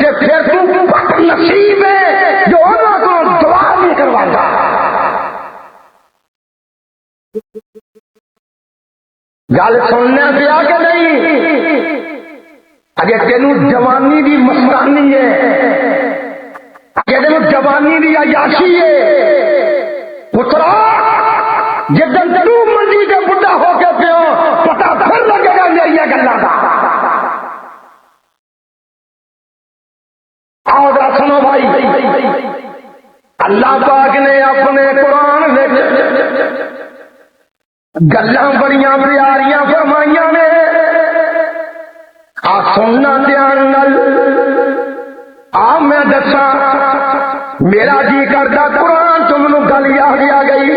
کہ پھر تو بد نصیب ہے جو انہوں کو دعا نہیں کرواتا۔ گل سننے پیا کہ نہیں؟ اجے تینوں جوانی دی مستانی ہے، اجے تینوں جوانی دی عیاشی ہے، پترا جدن تو منجی کے بڈھا ہو کے پیو پتا پھر لگے گا میری گلاں دا۔ آؤ ذرا سنو بھائی، اللہ پاک نے اپنے قرآن میں گلاں بڑیاں پیاریاں فرمائیاں نے، آ سننا دھیان نال، آ میں دساں میرا جی کردا قرآن تم نو گل یاد آ گئی۔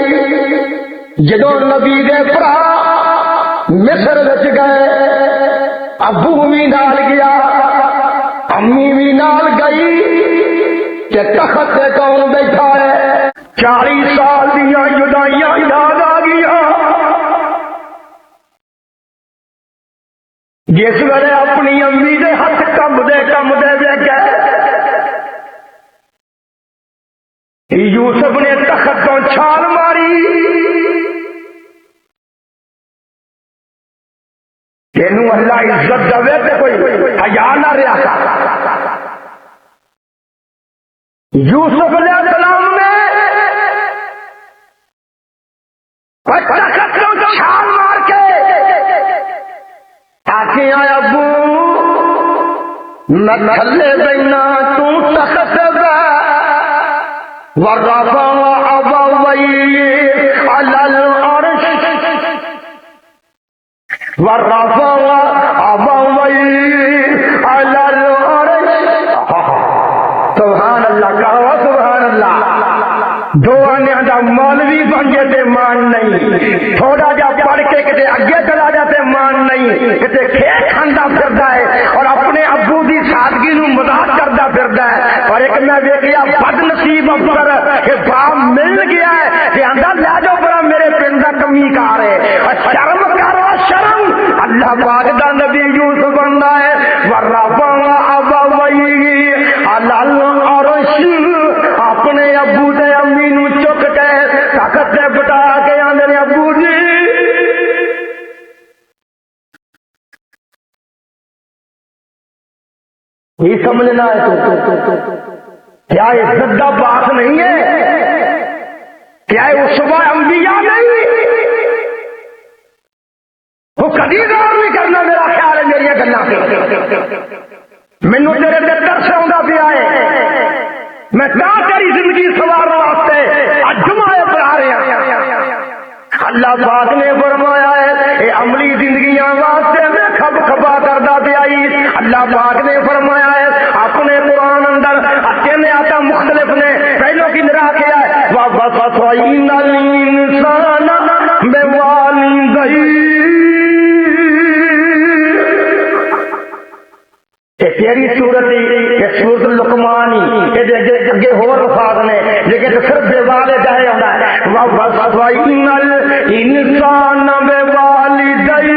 جدو نبی دے بھرا مصر وچ گئے، ابو بھی نال گیا، امی بھی نال گئی، کہ تخت تے کون بیٹھا ہے؟ 40 سال دیاں جدائیاں یاد آ گیا۔ جس ویلے اپنی امی دے ہاتھ کمدے ویکھے یوسف نے تخت تو چھال ماری، تینوں اللہ عزت دے تے کوئی حیا نہ رہا۔ یوسف علیہ السلام نے تخت تو چھال مار کے آخیا ابو میں تھلے بینا تو تخت دے ورفع أبويه على العرش ورفع أبويه على العرش۔ سبحان اللہ، کہو سبحان اللہ۔ دو آنے دا مولوی بن جاتے مان نہیں، تھوڑا جا پڑھ کے کتے اگے چلا جاتے مان نہیں، کتے کھیل کھاندا پھردا ہے اور اپنے ابو دی سادگی نو مذاق کردا پھردا ہے۔ اور ایک میں دیکھیا بد نصیب افسر کہ باپ مل گیا ہے کہ اندر لے جاؤ برا میرے پنڈا کمی کار ہے، اور شرم کرو شرم۔ اللہ پاک دا نبی یوسف بندا ہے ورفع أبويه على العرش، اپنے ابو تے امی نو چک کے تخت تے بٹھا کے آندے ابو جی یہ سمجھنا ہے تو کیا یہ زدہ بات نہیں ہے؟ کیا یہ عصبہ انبیاء نہیں؟ وہ کبھی غور نہیں کرنا، میرا خیال ہے میری گلاں سے مینوں تیرے تے ترس آوندا پیا ہے، میں کیا تیری زندگی سوارن واسطے اج جمعے پڑھا رہا ہوں۔ اللہ پاک نے فرمایا ہے اے عملی زندگیاں واسطے میں کھب کھبا کردا پیا۔ اللہ پاک نے فرمایا ہے اپنے قرآن اندر اکیلے آتا مختلف نے پہلو کی نرا کیا ہے وَوَصَّيْنَ الْإِنسَانَ بِوَالِدَيْهِ، تیری صورت یہ صورت لقمان ہی اگے ہور الفاظ نے لیکن صرف بے والدہ ہونا ہے۔ وَوَصَّيْنَ الْإِنسَانَ بِوَالِدَيْهِ،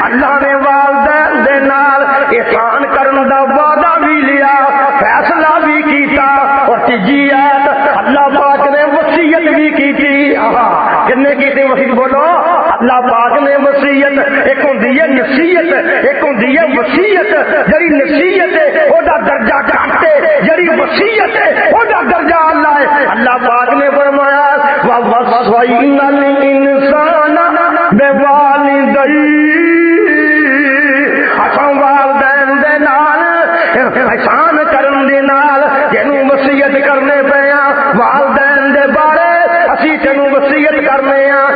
اللہ نے والدین دے نال احسان کرن دا وعدہ بھی لیا، فیصلہ بھی کیتا، اور تیجی آیت اللہ پاک نے وصیت بھی کی تھی۔ کنے کی تھی وصیت بولو؟ اللہ پاک نے وصیت، ایک ہوندی ہے نصیحت، ایک ہوندی ہے وصیت۔ جڑی نصیحت ہے او دا درجہ گھٹ ہے، جڑی وصیت ہے او دا درجہ اللہ ہے۔ اللہ پاک نے فرمایا وَوَصَّيْنَ الْإِنسَانَ بِوَالِدَيْهِ، اساں والدین دے نال احسان کرن دے نال جنوں وصیت کرنے پے ہاں، والدین دے بارے اسی تینوں وصیت کرنے ہاں۔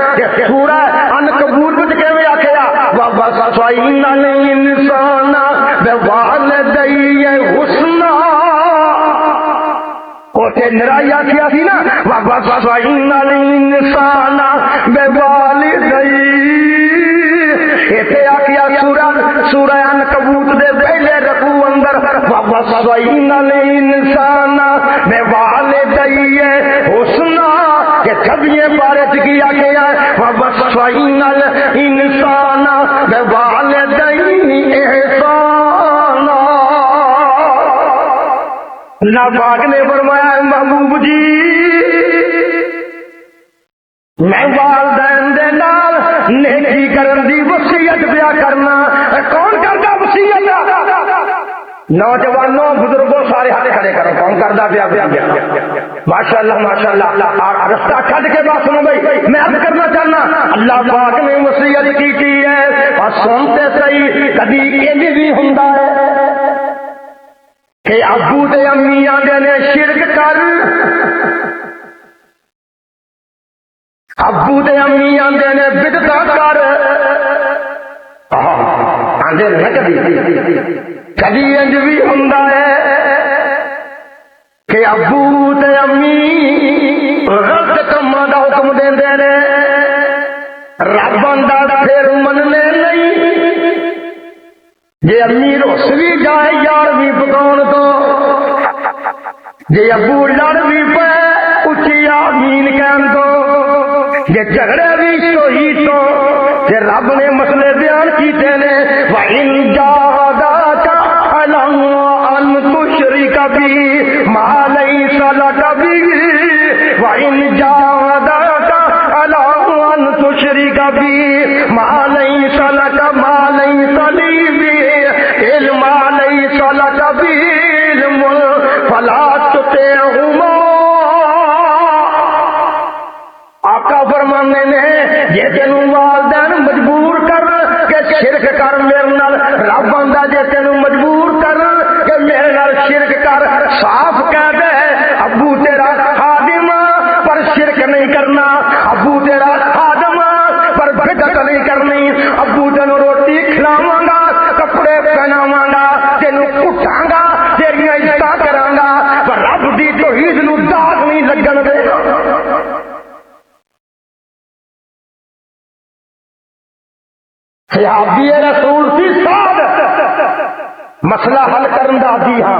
سورہ عنکبوت وچ کیویں آکھیا وَوَصَّيْنَ الْإِنسَانَ بِوَالِدَيْهِ حُسْنًا، اوتے نرائی آکھیا سی نا وَوَصَّيْنَ الْإِنسَانَ بِوَالِدَيْهِ، ایتھے آکھیا سورہ عنکبوت دے پہلے رکوع اندر وَوَصَّيْنَ الْإِنسَانَ بِوَالِدَيْهِ حُسْنًا، کہ چھبیے بارے چکی آکھیا وَوَصَّيْنَ الْإِنسَانَ بِوَالِدَيْهِ إِحْسَانًا۔ اللہ پاک نے فرمایا محبوب جی میں والدین دے نال نیکی کرن دی وصیت پیا کرنا۔ کون کردا وصیت؟ نوجوانوں بزرگوں سارے ہاتھ کھڑے کرو، کون کردا پیا؟ ماشاءاللہ ماشاءاللہ۔ رستہ چھڈ کے بات سنو بھائی، میں عرض کرنا چاہنا اللہ پاک نے وصیت کی ہے، اور سنتے صحیح کبھی انج بھی ہوندا ہے کہ ابو تے امی آندے نے شرک کر، ابو تے امی آندے نے بدعت کر، آندے نے کبھی انج بھی ہوندا ہے کہ ابو تے امی غلط کماں دا حکم دیندے نے، رب آندا پھر مننے نہیں۔ جے امی رس بھی جائے یار بھی پکاؤن تو، جے ابو لڑ بھی پے اچھی آمین کہن تو، جے جھگڑے بھی شہید تو، جے رب نے مسئلے بیان کیتے نے وَإِن جَاهَدَاكَ عَلَىٰ أَن تُشْرِكَ بِي مَا لَيْسَ لَكَ بِهِ وَإِن جَاهَدَاكَ عَلَىٰ أَن تُشْرِكَ بِي مَا لَيْسَ لِي بِهِ عِلْمٌ لَيْسَ لَكَ بِهِ عِلْمٌ فَلَا تُطِعْهُمَا۔ آقا فرمانے نے جے تینوں والدین مجبور کر کہ شرک کر میرے نال، رب آندا جے تینوں مجبور کر کہ میرے نال شرک کر، صاف کہہ دے ابو تیرا خادم پر شرک نہیں کرنا، ابو تیرا خادم پر بدعت نہیں کرنی، ابو تینوں روٹی کھلاواں گا، کپڑے پہناواں گا، تینوں کٹاں گا، تیریاں عزت کراں گا، پر رب دی توحید نوں داغ نہیں لگن دے گا۔ صحابی رسول سی سعد مسئلہ حل کرن دا دی ہاں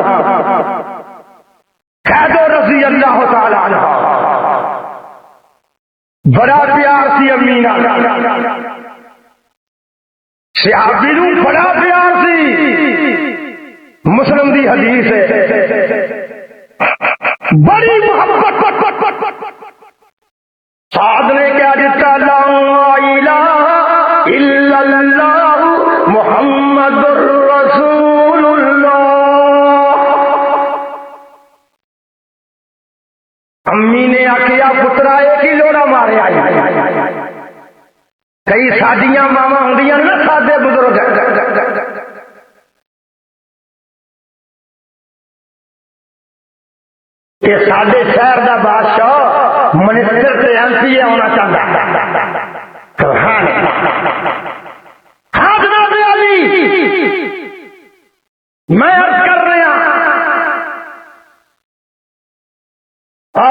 خیدو رضی اللہ تعالی عنہ بڑا پیار سی امی نال، صحابی نوں بڑا پیار سی، مسلم دی حدیث ہے، بڑی محبت سعد نے کیا دیتا لا الہ الا اللہ محمد امی نے آخیا پترا ایک ہی لوڑا مارے آئی. کئی ساڈیاں ماوا ہوندیاں نا سادے بزرگ کہ ساڈے شہر دا بادشاہ منسٹر تے ایم پی اے ہونا چاہتا. سبحان اللہ. ہاں جناب علی میں عرض کر رہا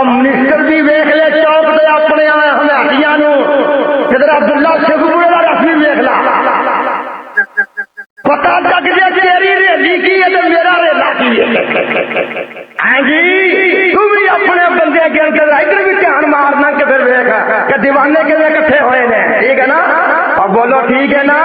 منسٹر بھی ویخ لے چوک دے اپنے ہمیاتیاں نو ادھر عبداللہ شیخ بوڑے کا رس بھی ویخ لا پتا لگ جائے تیری ریلی کی ہے تو میرا ریلا کی ہے. ہاں جی تو بھی اپنے بندے کے ادھر بھی دھیان مارنا کہ پھر ویخ کہ دیوانے کے کٹھے ہوئے نے. ٹھیک ہے نا؟ اور بولو ٹھیک ہے نا؟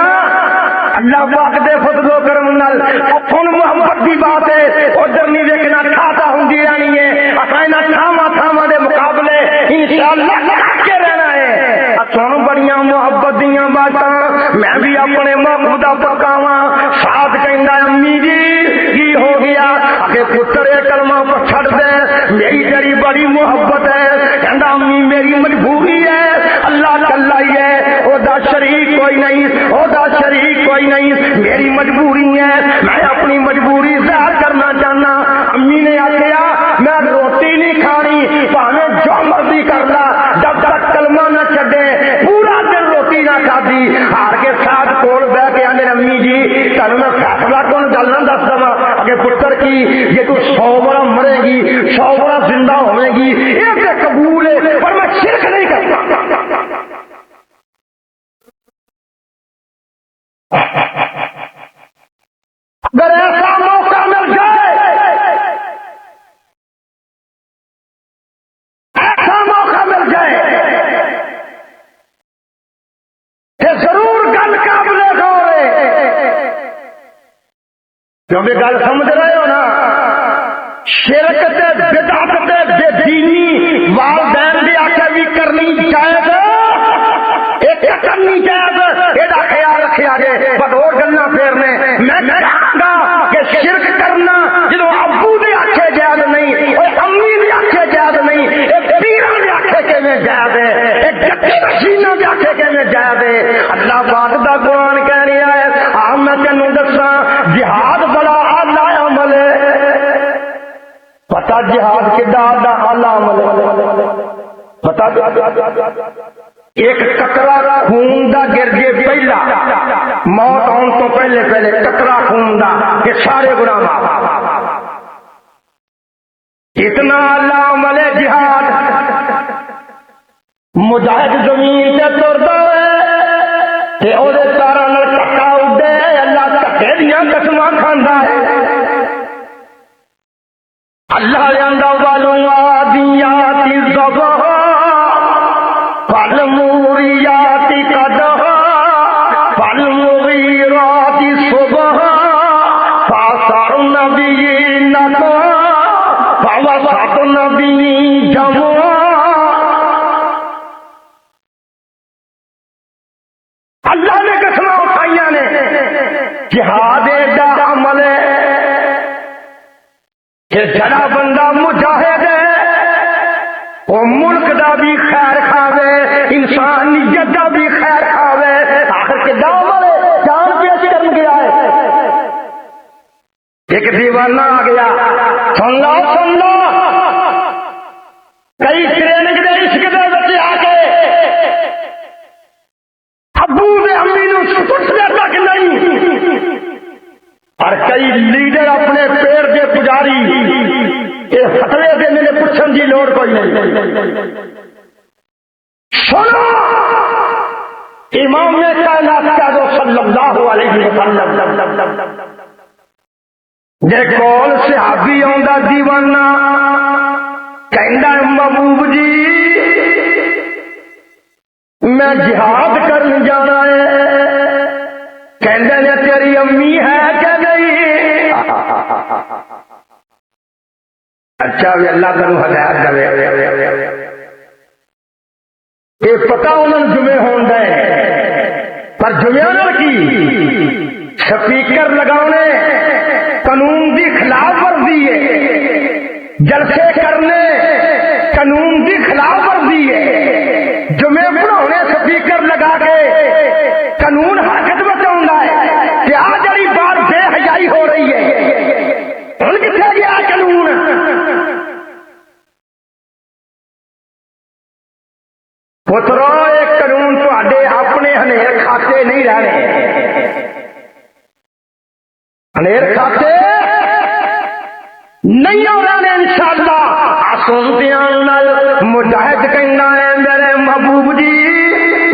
اللہ پاک دے فضل و کرم نال اپن محبت دی بات ہے. ادھر نہیں دیکھنا کھاتا ہوں رہنی ہے. اصائنا تھاواں تھاواں دے مقابلے انشاءاللہ کر کے رہنا ہے. سن بڑیاں محبت دیاں باتاں میں بھی اپنے محبوب دا پکاواں. ساتھ کہندا امی جی کی ہو گیا کہ پتر کلمہ پر چھڑ دے میری تیری بڑی محبت ہے. کہندا امی میری مجبوری ہے اللہ کلا ہی ہے او دا شریک کوئی نہیں او دا شریک کوئی نہیں میری مجبوری ہے میں اپنی مجبوری ظاہر کرنا چاہنا. امی نے آخیا میں روٹی نہیں کھانی پاویں جو مرضی کر لا جب تک کلمہ نہ چھڈے. پورا دن روٹی نہ کھادی. ہار کے ساتھ کول بہ کے آدھے امی جی تمہیں میں فیصلہ کون گل نہ دس دوا اگے پتر کی یہ تو 100 بڑا مرے گی 100 بڑا زندہ ہوئے گی یہ تو قبول ہے پر میں شرک نہیں کرتا. اگر ایسا موقع مل جائے ایسا موقع مل جائے کہ ضرور گل قابل غور ہے. کیونکہ گل سمجھ رہے ہو نا شرک تے بدعت تے بے دینی والدین دی آکھے بھی کرنی جائز ایک کرنی جائز یہ خیال رکھے آگے بدور گلنا پھیرنے. میں کہاں گا کہ شرک کرنا جدو ابو دے آکھے جائز نہیں اور امی دے آکھے جائز نہیں ایک پیران دے آکھے کے میں جائز ہے ایک گٹی مشینہ دے آکھے کے میں جائز ہے. اللہ پاک دا قرآن کہہ رہا ہے ہاں میں تینوں دساں جہاد بڑا اعلیٰ عمل ہے. پتا جہاد کڈا اعلیٰ عمل ہے پتا ایک قطرہ خون دا گرجے پہلا موت آن تو پہلے پہلے قطرہ خون دا کہ سارے گناہ معاف. اتنا اعلیٰ عمل ہے جہاد. مجاہد زمین سے تردا ہے کہ او دے تاراں نال ٹکا اڈے اللہ ٹکے دیاں قسماں کھاندا ہے. اللہ جاندا والوں عادیات الصبح فالموریات قدح فالمغیرات صبح فاثرن به نقا فوسطن به جمعا. اللہ نے قسمیں اٹھائیاں نے جہاد دا عمل ہے کہ جڑا بندہ مجاہد ہے وہ ملک دا بھی خیر کھاوے انسانیت دا بھی خیر کھاوے. آخر کے عمل ہے جان پیش کرن گیا ہے. ایک دیوانہ آ گیا سن لو کئی ٹریننگ دے عشق دے بچے آ کے ابو نے امی نو سٹنے تک نہیں اور کئی لیڈر اپنے پیر دے پجاری یہ فتوے دے میرے پوچھن کی لوڑ کوئی نہیں. سنو امام کائنات کا جو صلی اللہ علیہ وسلم جے کول صحابی آندا دیوانہ کہندا محبوب جی میں جہاد کرن جانا ہے. کہندے نے تیری امی ہے کہ نہیں؟ اچھا بھی اللہ تینوں ہدایت دے. یہ پتا انہوں نے جمعے ہون دے پر جمعے نال کی سپیکر لگانے قانون دی خلاف ورزی ہے. جلسے کرنے قانون پترو یہ قانون تواڈے اپنے ہنیر کھاتے نہیں رہنے، ہنیر کھاتے نہیں رہنے انشاءاللہ۔ سنتیاں نال مجاہد کہنا ہے میرے محبوب جی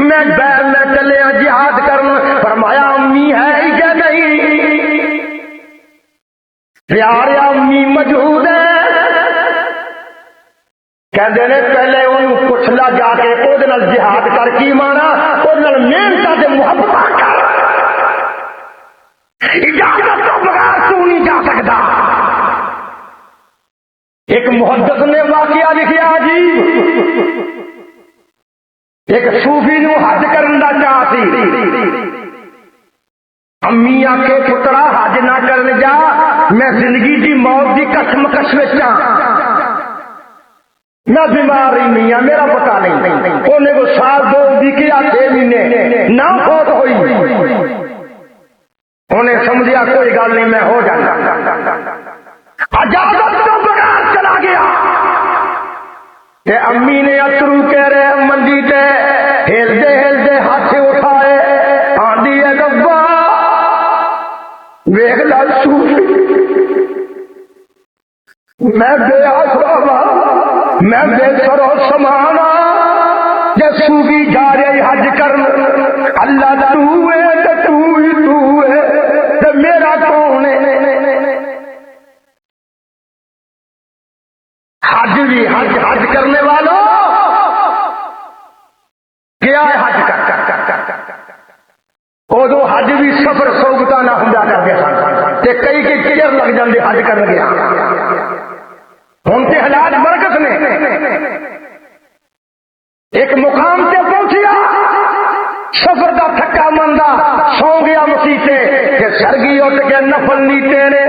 میں بیل میں چلے جہاد کرن، فرمایا امی ہے کہ نہیں؟ پیارے امی موجود ہے، کہندے نے پہلے انہوں پوچھ لا جا کے او دے نال جہاد کر کی مانا، او دے نال محنت تے محبت کر، اجازت تو بغیر تو نہیں جا سکتا۔ ایک محدث نے واقعہ لکھیا جی، ایک صوفی نو حج کرن دا چاہ سی، امی آکھے پترا حج نہ کرن جا، میں زندگی دی موت دی کشمکش وچ ہاں، میں بیمار ہی نہیں ہوں، میرا پتہ نہیں، انہیں کو سال دو بھی کیا 6 مہینے نہ فوت ہوئی، انہیں سمجھیا کوئی گل نہیں میں ہو جانا، اجازت تو بغیر چلا گیا کہ امی نے اترو کہہ رہے منڈی تے ہلدے ہلدے ہاتھ اٹھائے، آندھی ہے گبا ویکھ لا صوفی میں بے آسرا میں بے سرو سمانا، جب صوفی جا رہے حج کرن، اللہ تو ہے تو ہے تو میرا کون ہے؟ حج بھی حج کرنے والوں کیا ہے حج کر ادو حج بھی سفر سوگتا نہ ہوں کرتے سن، کئی کچر لگ جاتے حج کر گیا، ہوں کے حالات برکت نے ایک مقام سے پہنچیا، سفر کا تھکا مندہ سو گیا مسیح کہ سرگی اٹھ کے نفل نیتے نے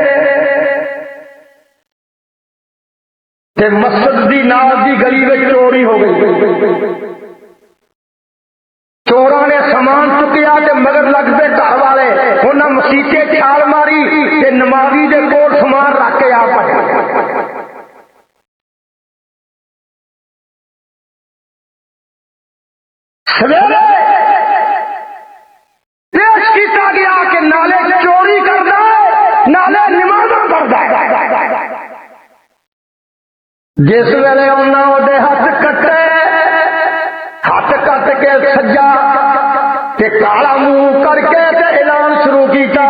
تے مسجد دی نال دی گلی میں چوری ہو گئی، چوراں نے سامان چکیا تے مگر لگتے گھر والے انہاں مسیتے چھال ماری تے نمازی دے کول سامان رکھ کے آپ سویرے پیش کیتا گیا کہ نالے چوری کردا ہے نالے نماز پڑھدا ہے، جس ویلے انہاں اودے ہاتھ کٹے، ہاتھ کٹ کے سجا تے کالا منہ کر کے تے اعلان شروع کیتا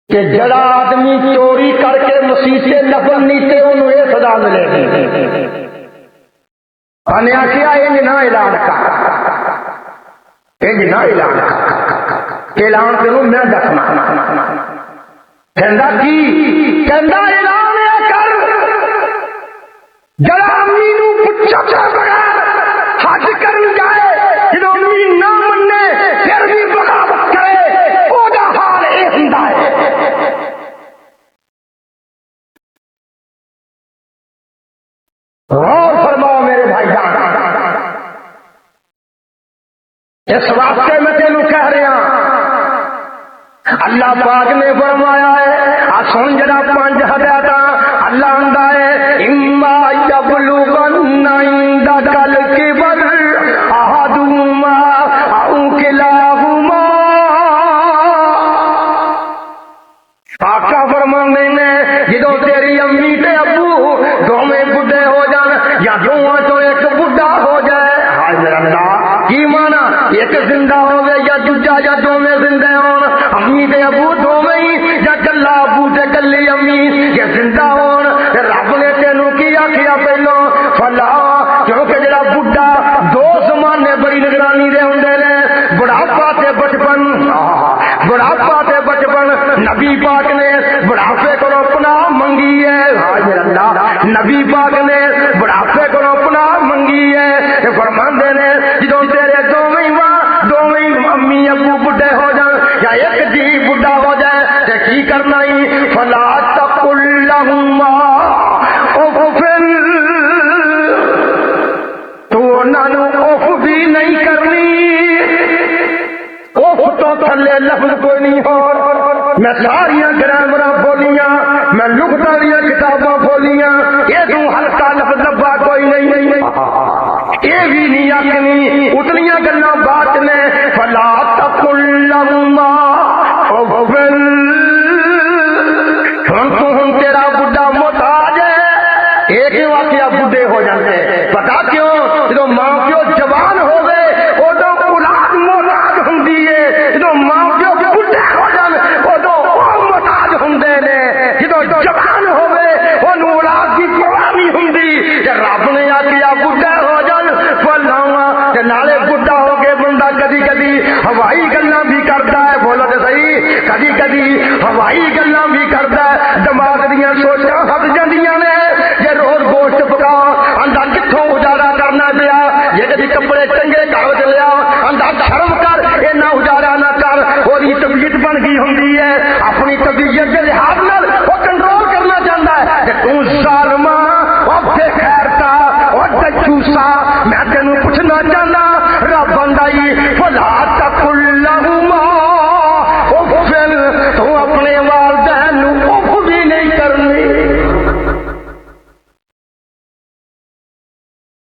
کہ جڑا آدمی چوری کر کے مسیح سے نفل نیتے انہوں یہ سزا ملے گی۔ انہیں آخیا انج نہ اعلان کر، انج نہ اعلان کر، اعلان تینوں میں دسنا، کہندا کی؟ کہندا اعلان یہ کر جڑا امی نو پوچھا بغیر حج کرن جائے، جدوں امی نہ مننے پھر بھی بغاوت کرے، او دا حال اے ہوندا ہے۔ غور فرماؤ میرے بھائی جان، اس واسطے میں تینوں کہہ رہا اللہ پاک نے فرمایا ہے سن جڑا 5 ہدایتاں اللہ آندا ہے اما یبلغن عندک الکبر احدہما او کلاہما، آقا فرماندے نے جدوں تیری امی تے ابو دوویں بڈھے ہو جان یا دوواں چوں ایک بڈھا ہو جائے، حاضر اللہ کی مانا ایک زندہ ہوے یا دوجا یا دوویں زندہ ہون، امی تے ابو دوویں ہی یا کلا ابو تے کلی امی یہ زندہ ہون، رب نے تینوں کی آکھیا پہلو فلا، کیونکہ جڑا بڈھا 2 زمانے بڑی نگرانی دے ہوندے نے، بڑھاپا تے بچپن، بڑھاپا تے بچپن، نبی پاک نے بڑھاپے کو پناہ منگی ہے، حاضر اللہ نبی پاک نے بڑھاپے کو پناہ منگی ہے، فرماندے نے جدوں تیرے دوویں امی ابو بڈھے ہو جان یا ایک جی بڈھا ہو جائے تے کی کرنا ہی فلا تقل لهما اف، تو انہاں نوں اف بھی نہیں کرنی، اف تو تھلے لفظ کوئی نہیں ہو، میں ساریاں گرامراں بولیاں، میں لغتاں دیاں کتاباں بولیاں، یہ تو ہلکا لفظ لبا کوئی نہیں ہوائی گلاں بھی کردا ہے، دماغ دیاں سوچاں ہٹ جاندیاں نے، جے روز گوشت پکا آندا کتھوں اجاڑا کرنا پیا، جے کدی کپڑے چنگے کاغذ لیا آندا شرم کر اینا اجاڑا نہ کر، وہی طبیعت بن گئی ہوندی ہے، اپنی طبیعت کے لحاظ نال وہ کنٹرول کرنا چاہتا ہے کہ تو ظالما اور بے خیرتا اور دجوسا، میں تینوں پوچھنا چاہنا رب بندائی فلا تقل لهما اف، تو اپنے والدین نو اف بھی نہیں کرنی۔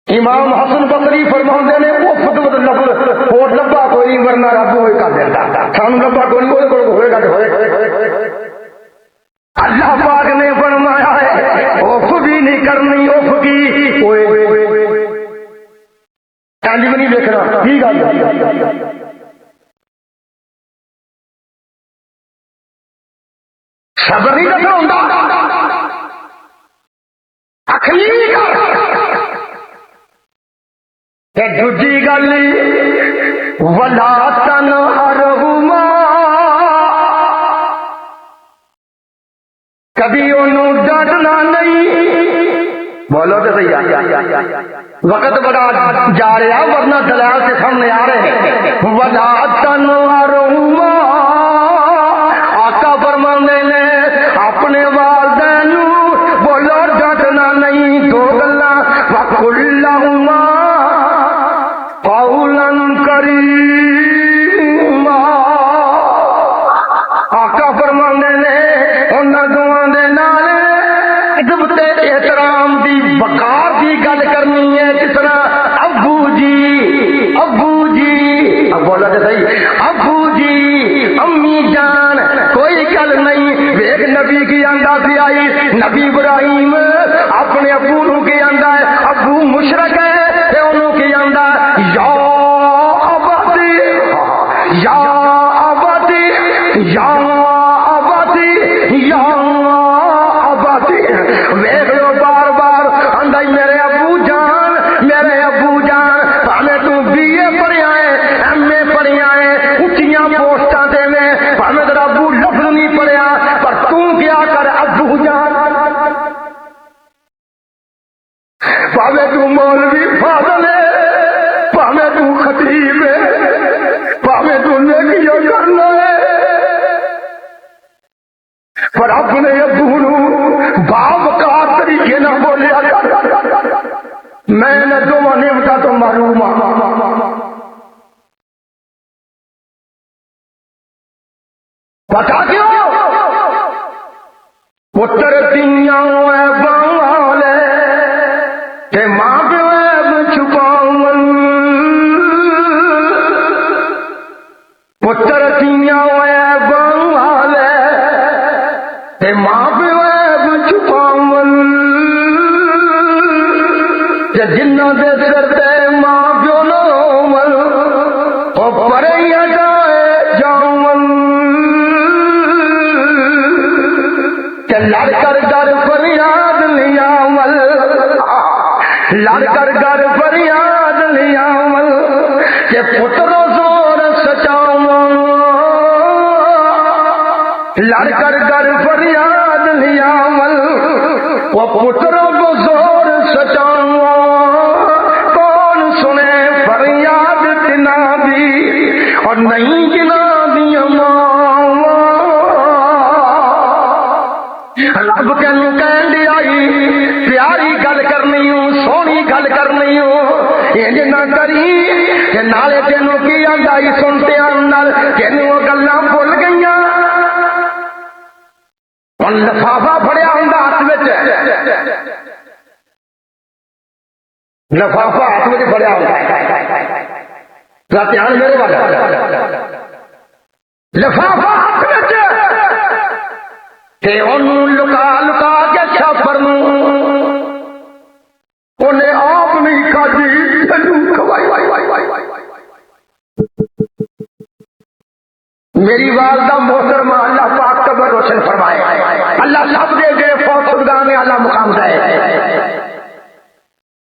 امام حسن بصری فرماتے نے اف تو لفظ اور لبا کوئی نہیں، ورنہ رب ہوئے کر دیتا، سانو لبا کوئی نہیں، وہ ہوئے گا تو ہوئے۔ اللہ پاک نے فرمایا ہے اف بھی نہیں کرنی، اف کی چاندی بھی نہیں دیکھنا، ٹھیک ہے۔ صبر نہیں کرنا ہوں، اخلی دوجی گل ولا تنہرہما، کبھی انہوں ڈانٹنا نہیں، بولو تو صحیح، وقت بڑا جا رہا ورنہ دلائل سے سامنے آ رہے ہیں۔ ولا تنہرہما، آقا فرماندے نے اپنے والدین بولو ڈانٹنا نہیں، دو گلاں وقل لہما قولا کریما، آقا فرماندے نے انہاں دوواں دے نال ادب تے احترام دی وقار دی گل کرنی ہے، جس طرح ابو جی، ابو جی، اب بولا تے صحیح، ابو جی، امی جان، کوئی گل نہیں۔ ویکھ نبی کی آندا سی آئی، نبی ابراہیم اپنے ابو نو کی آندا ہے، ابو مشرک ہے تے انہوں کی آندا ہے یا ابتی، یا ابتی، یا ابتی، یا ابتی، ویکھ لو بار بار آندا میرے ابو جان، میرے ابو جان، بھاویں تو BA پڑھیا ہے، MA پڑھیا ہے، اونچیاں پوسٹاں تے میں، بھاویں تیرا ابو لفظ نہیں پڑھیا، پر تو کیا کر ابو جان، بھاویں تو مولوی فاضل ہے، بھاویں تو خطیب ہے، بھاویں تو نیکیاں کرنا ہے، پر اپنے ابو نو باوقار طریقے نہ بولیا کر، میں نہ دونوں نعمتاں تو محروم ہاں۔ پتا کیوں؟ پتر تیاں والے تے ماں پیو عیب چھپاون، پتر تیاں والے تے ماں پیو عیب چھپاون، تے جنہاں دے سر تے ماں پیو نہ ہون او پرے جائے جاون، تے لڑ کر گر فریاد نہیں آول، لڑ کر گر فریاد نہیں آول، کہ پترو زور سچاواں، لڑ کر گر فریاد نہیں آول، وہ پترو کو زور سچاواں، کون سنے فریاد تنا بھی اور نہیں جنا دیا ماواں، رب کینوں کہن دی آئی پیاری گل کرنی ہوں، سونی گل کرنی ہوں، انج نہ کری کہ نالے تینوں کی آندا ہی سنتے نال تینوں وہ گلاں بھول گئیاں۔ ہن لفافہ پھڑیا ہوندا ہاتھ وچ، لفافہ ہاتھ وچ پھڑیا ہوندا، ذرا دھیان میرے والا، لفافہ ہاتھ وچ تے انہوں لکا لکا کے چھاپر نوں انہیں آپ نہیں کھائی، تینوں کھوائی۔ میری والدہ محترمہ اللہ پاک قبر روشن فرمائے، اللہ سب دے دے فوت شدگاں میں اللہ مقام دے،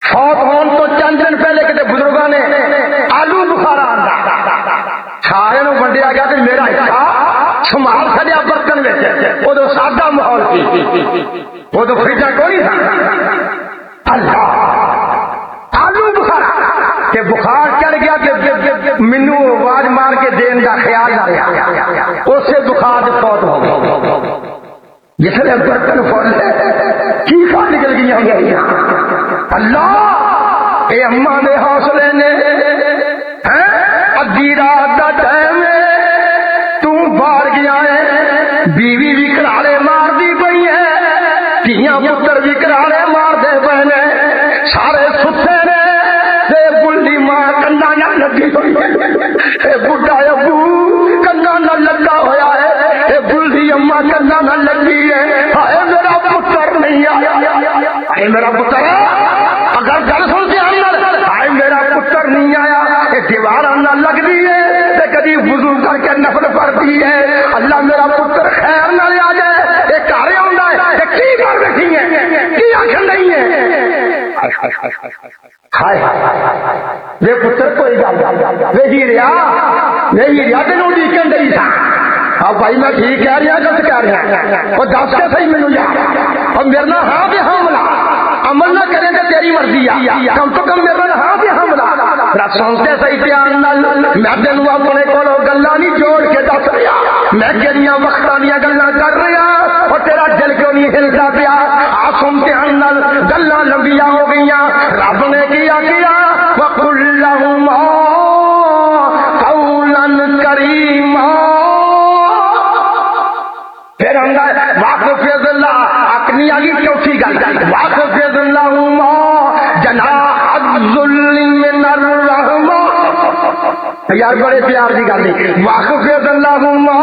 فوت ہون تو چند دن پہلے کتے بزرگاں نے آلو بخارا آندا سارے نوں ونڈیا گیا کہ میرا حصہ سنبھال چھڈیا برتن وچ، وہ تو فریجا کوئی تھا اللہ آلو بخارا کہ بخار چڑھ گیا کہ مینو آواز مار کے دین کا خیال نہ رہا اس سے بخار فوت ہو گیا جس نے برتن فل کی کھا نکل گئی اللہ اے اماں دے حوصلے نے ادھی رات کا ٹائم تو باہر گیا ہے بیوی بھی کراڑے مار دی پئی ہے دھیاں پتر بھی کراڑے مار دے پے نے سارے ستے نے تے بلی ماں کنڈا نہ لگی ہوئی ہے بڈھا ابو کنڈا نہ لگا ہوا ہے بلی اما کنڈا نہ لگی ہے ہائے میرا پتر نہیں آیا ہائے میرا پتر اگر گل سن سے اندر ہائے میرا پتر نہیں آیا دیوار نہ لگ دی ہے کدی وضو کر کے نفل پڑتی ہے اللہ میرا پتر خیر نہ لے آ جائے یہ گھر آتا ہے کی کر بیٹھی ہے کی آخر نہیں ہے یہ پتر کوئی گل وہی رہا تینوں ڈیکن دئی تھا اب بھائی میں ٹھیک کہہ رہا غلط کہہ رہا وہ دس کے صحیح مینو یار اور میرے نہ ہاں پہ حملہ عمل نہ کرے تو تیری مرضی ہے کم تو کم میرے نہ ہاں پہ حملہ سنتے صحیح پیار نال میں تینوں اپنے کولو گلاں نہیں جوڑ کے دس رہا میں کہڑیاں وقتاں دیاں گلاں کر رہا اور تیرا دل کیوں نہیں ہلدا پیا آ سنتے نال گلاں لمبیاں ہو گئیاں رب نے کیا وقل لهما قولا کریما پھر واقف اللہ اپنی آگی چوتھی گل واقف اللہما جناح الذل من الرحمہ یار بڑے پیار کی گل نہیں واقف اللہما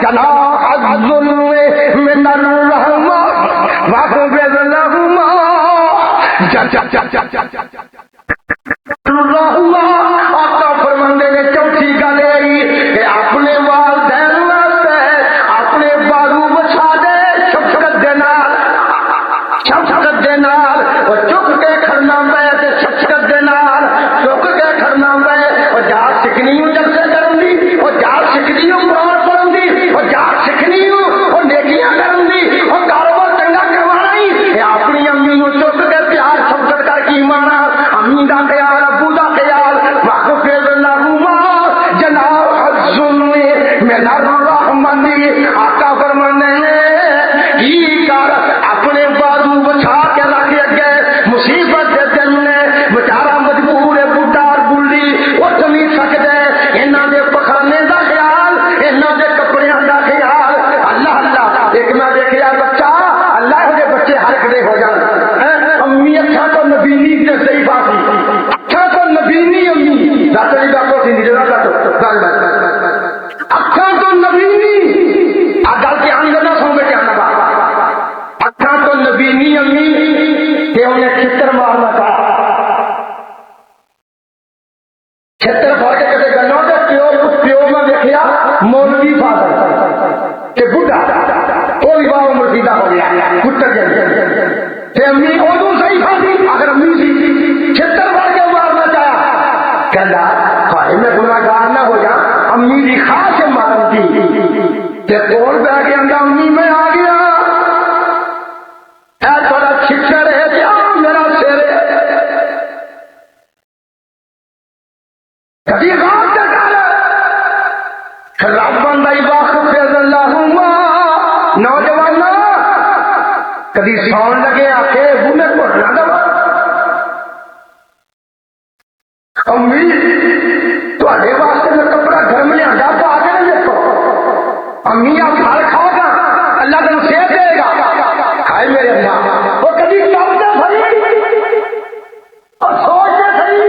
جناح الذل من الرحمہ واقف اللہما آقا فرماندے نے چوتھی گل ہے اپنے والدین اپنے بازو بچھا دے شفقت دے نال اور چک کے کھڑنا پے شفقت دے نال چک کے کھڑنا پے اور جا سکھنی جلسے کرن دی اور جا سکھنی قرآن پڑھن دی اور جا سکھنی اور نیکیاں کرن دی اور کاروبار چنگا کروانا ہی اپنی امی نو چک کے پیار شفقت کر کے مانا امی دا خیال ابو دا خیال واقف اللہما جناح الذل من الرحمۃ آقا فرمانے کی کر اپنے بازو بچھا کے رکھ اگے مصیبت دے دن نے بیچارہ مجبور ہے بڈھا اور بلی اٹھ نہیں سکتے انہاں دے پکھانے دا خیال انہاں دے کپڑیاں دا خیال اللہ اللہ ایک میں دیکھیا بچہ اللہ دے بچے ہر کدے ہو جان امی اکھاں تو نبینی تے صحیح بات اکھاں تو نبینی امی رات دی بات سی نہیں رات اکھاں تو نبینی آ گل کے اندر نہ سن بیٹھے انا با اکھاں تو نبینی امی تے انہیں چھتر مارنا تھا چھتر پھڑ کے کتے گلوں تے پیو میں دیکھیا مولوی فاضل تے بڈھا وہ بھی باو مرشیدہ ہو گیا پتر جن تے امی اودوں صحیح فاضی اگر امی سی چھتر پھڑ کے مارنا چاہیا کہندا ہائے میں گناہگار نہ ہو جا امی دی خاص مارن دی تے کول بیٹھ کے اندر امی میں آ گیا اے تھوڑا چھچر ہے کیا میرا سر کبھی غور سے کر رب بندائی واقف اللہما نوجوان کبھی سون لگے آکے بنے پڑھنا دو امی تھوڑے واسطے میں کپڑا گھر میں آندا پا کے نہیں دیکھو امی آپ پھل کھاؤ گا اللہ تمہیں صحت دے گا ہائے میرے اللہ وہ کبھی کبتے صحیح اور سوچتے صحیح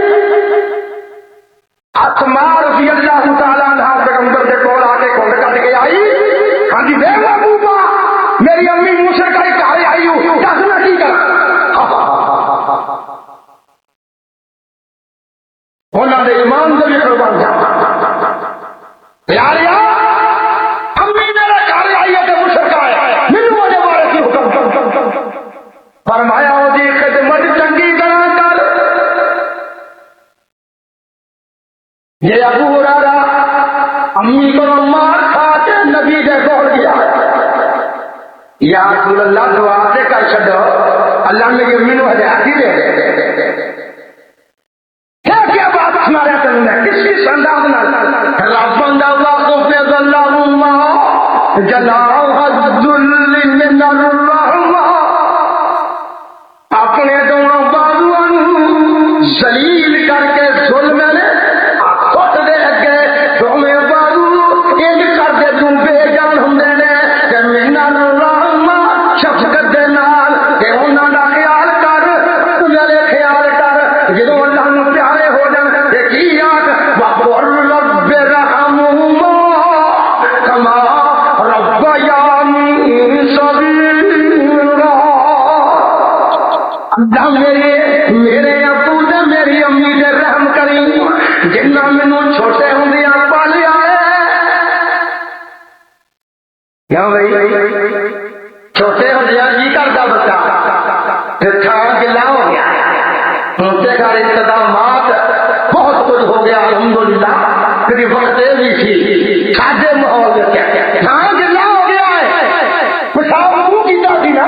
اسماء رضی اللہ تعالیٰ عنہ پیغمبر کے کول آ کے کھول کٹ کے آئی ہاں جی بے محبوبہ میری امی موسیٰ کا کارے آئی ہوں دس میں کی کرا انہوں نے ایمان سے بھی قربان جا امی میرا کارے آئی ہے کہ موسیٰ کا آیا مینوں مجھے بارے کی حکم یا رسول اللہ دعا سے کر چھڈو اللہ نے یہ مینوں ہدایت ہی دے کیا بات سنایا تمہیں کس کس انداز نال ربنا اللہ فی ظلہم جلاؤ الذل من الرحمہ اپنے دونوں بازوؤں ذلیل کر کے ظلم نے خود دے اگے دونوں بازو ایک کر دے تم بے جان ہوندے نے تے من الرحمہ شفقت دے نال تے انہاں دا خیال کر میرے خیال کر جدوں اللہ نوں پیارے ہو جان تے کی آکھ وقر رب رحمہما کما ربیانی صغیرا اللہ میرے ابو تے میری امی تے رحم کری جنہ مینوں چھوٹے ہوندیاں پالیا ہے کیوں بھائی چھوٹے ہوندیاں جی کردا بچہ تے تھان گلا ہو گیا ان کے گھر انتظامات بہت کچھ ہو گیا الحمدللہ کبھی وقت بھی تھی کھاجے ماحول میں تھان گلا ہو گیا ہے پیشاب منہ کیتا سی نا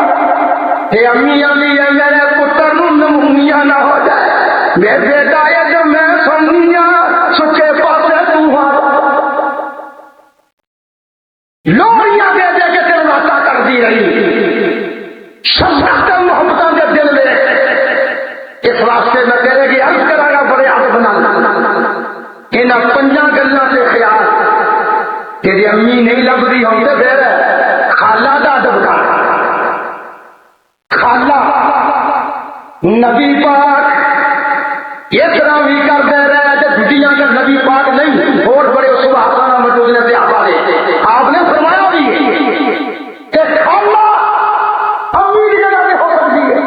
اے امی امی ہے میرے پتر نوں نمونیا نہ ہو جائے میرے بیٹا ہے جو میں سمجھیا سچے پاسے تو ہاں لوریاں دے دے کے تیرے راستہ کر دی رہی شفقت محبتاں دے دل دے اس واسطے میں تیرے کی عرض کرا گا بڑے ہاتھ بنا انہاں پنجاں گلاں سے خیال تیری امی نہیں لبدی ہوں تے پھر خالہ دا ادب کر خالہ نبی پاک یہ طرح بھی کرتے رہے تھے دنیا کا نبی پاک نہیں اور بڑے اس کو آسانہ موجود نے سے آپ نے فرمایا بھی ہے کہ خالہ امی کی جگہ پہ ہو سکتی ہے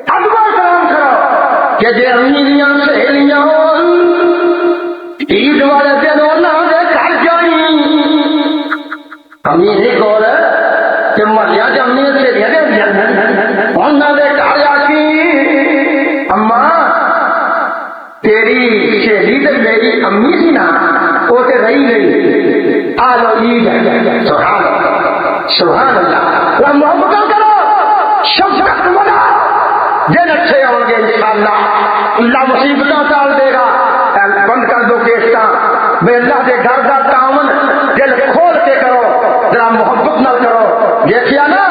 ادب احترام کرو کہ جی امی دیاں سہیلیاں عید والے دن انہاں دے گھر جائیں امی نہیں کول کہ محلہ چ امی سہیلیاں دے انہاں دے گھر آ کے اماں تیری سہیلی تے میری امی سی نا وہ تے رہی گئی آ لو عید ہے سبحان اللہ سبحان اللہ وہ محبت کرو شفقت بنا دن اچھے ہوں گے انشاءاللہ اللہ مصیبتاں ٹال دے گا بند کر دو کیسٹاں بے اللہ کے گھر کا تعاون دل کھول کے کرو ذرا محبت نہ کرو دیکھیا نا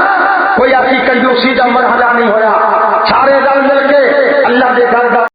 کوئی ایسی کنجوسی کا مرحلہ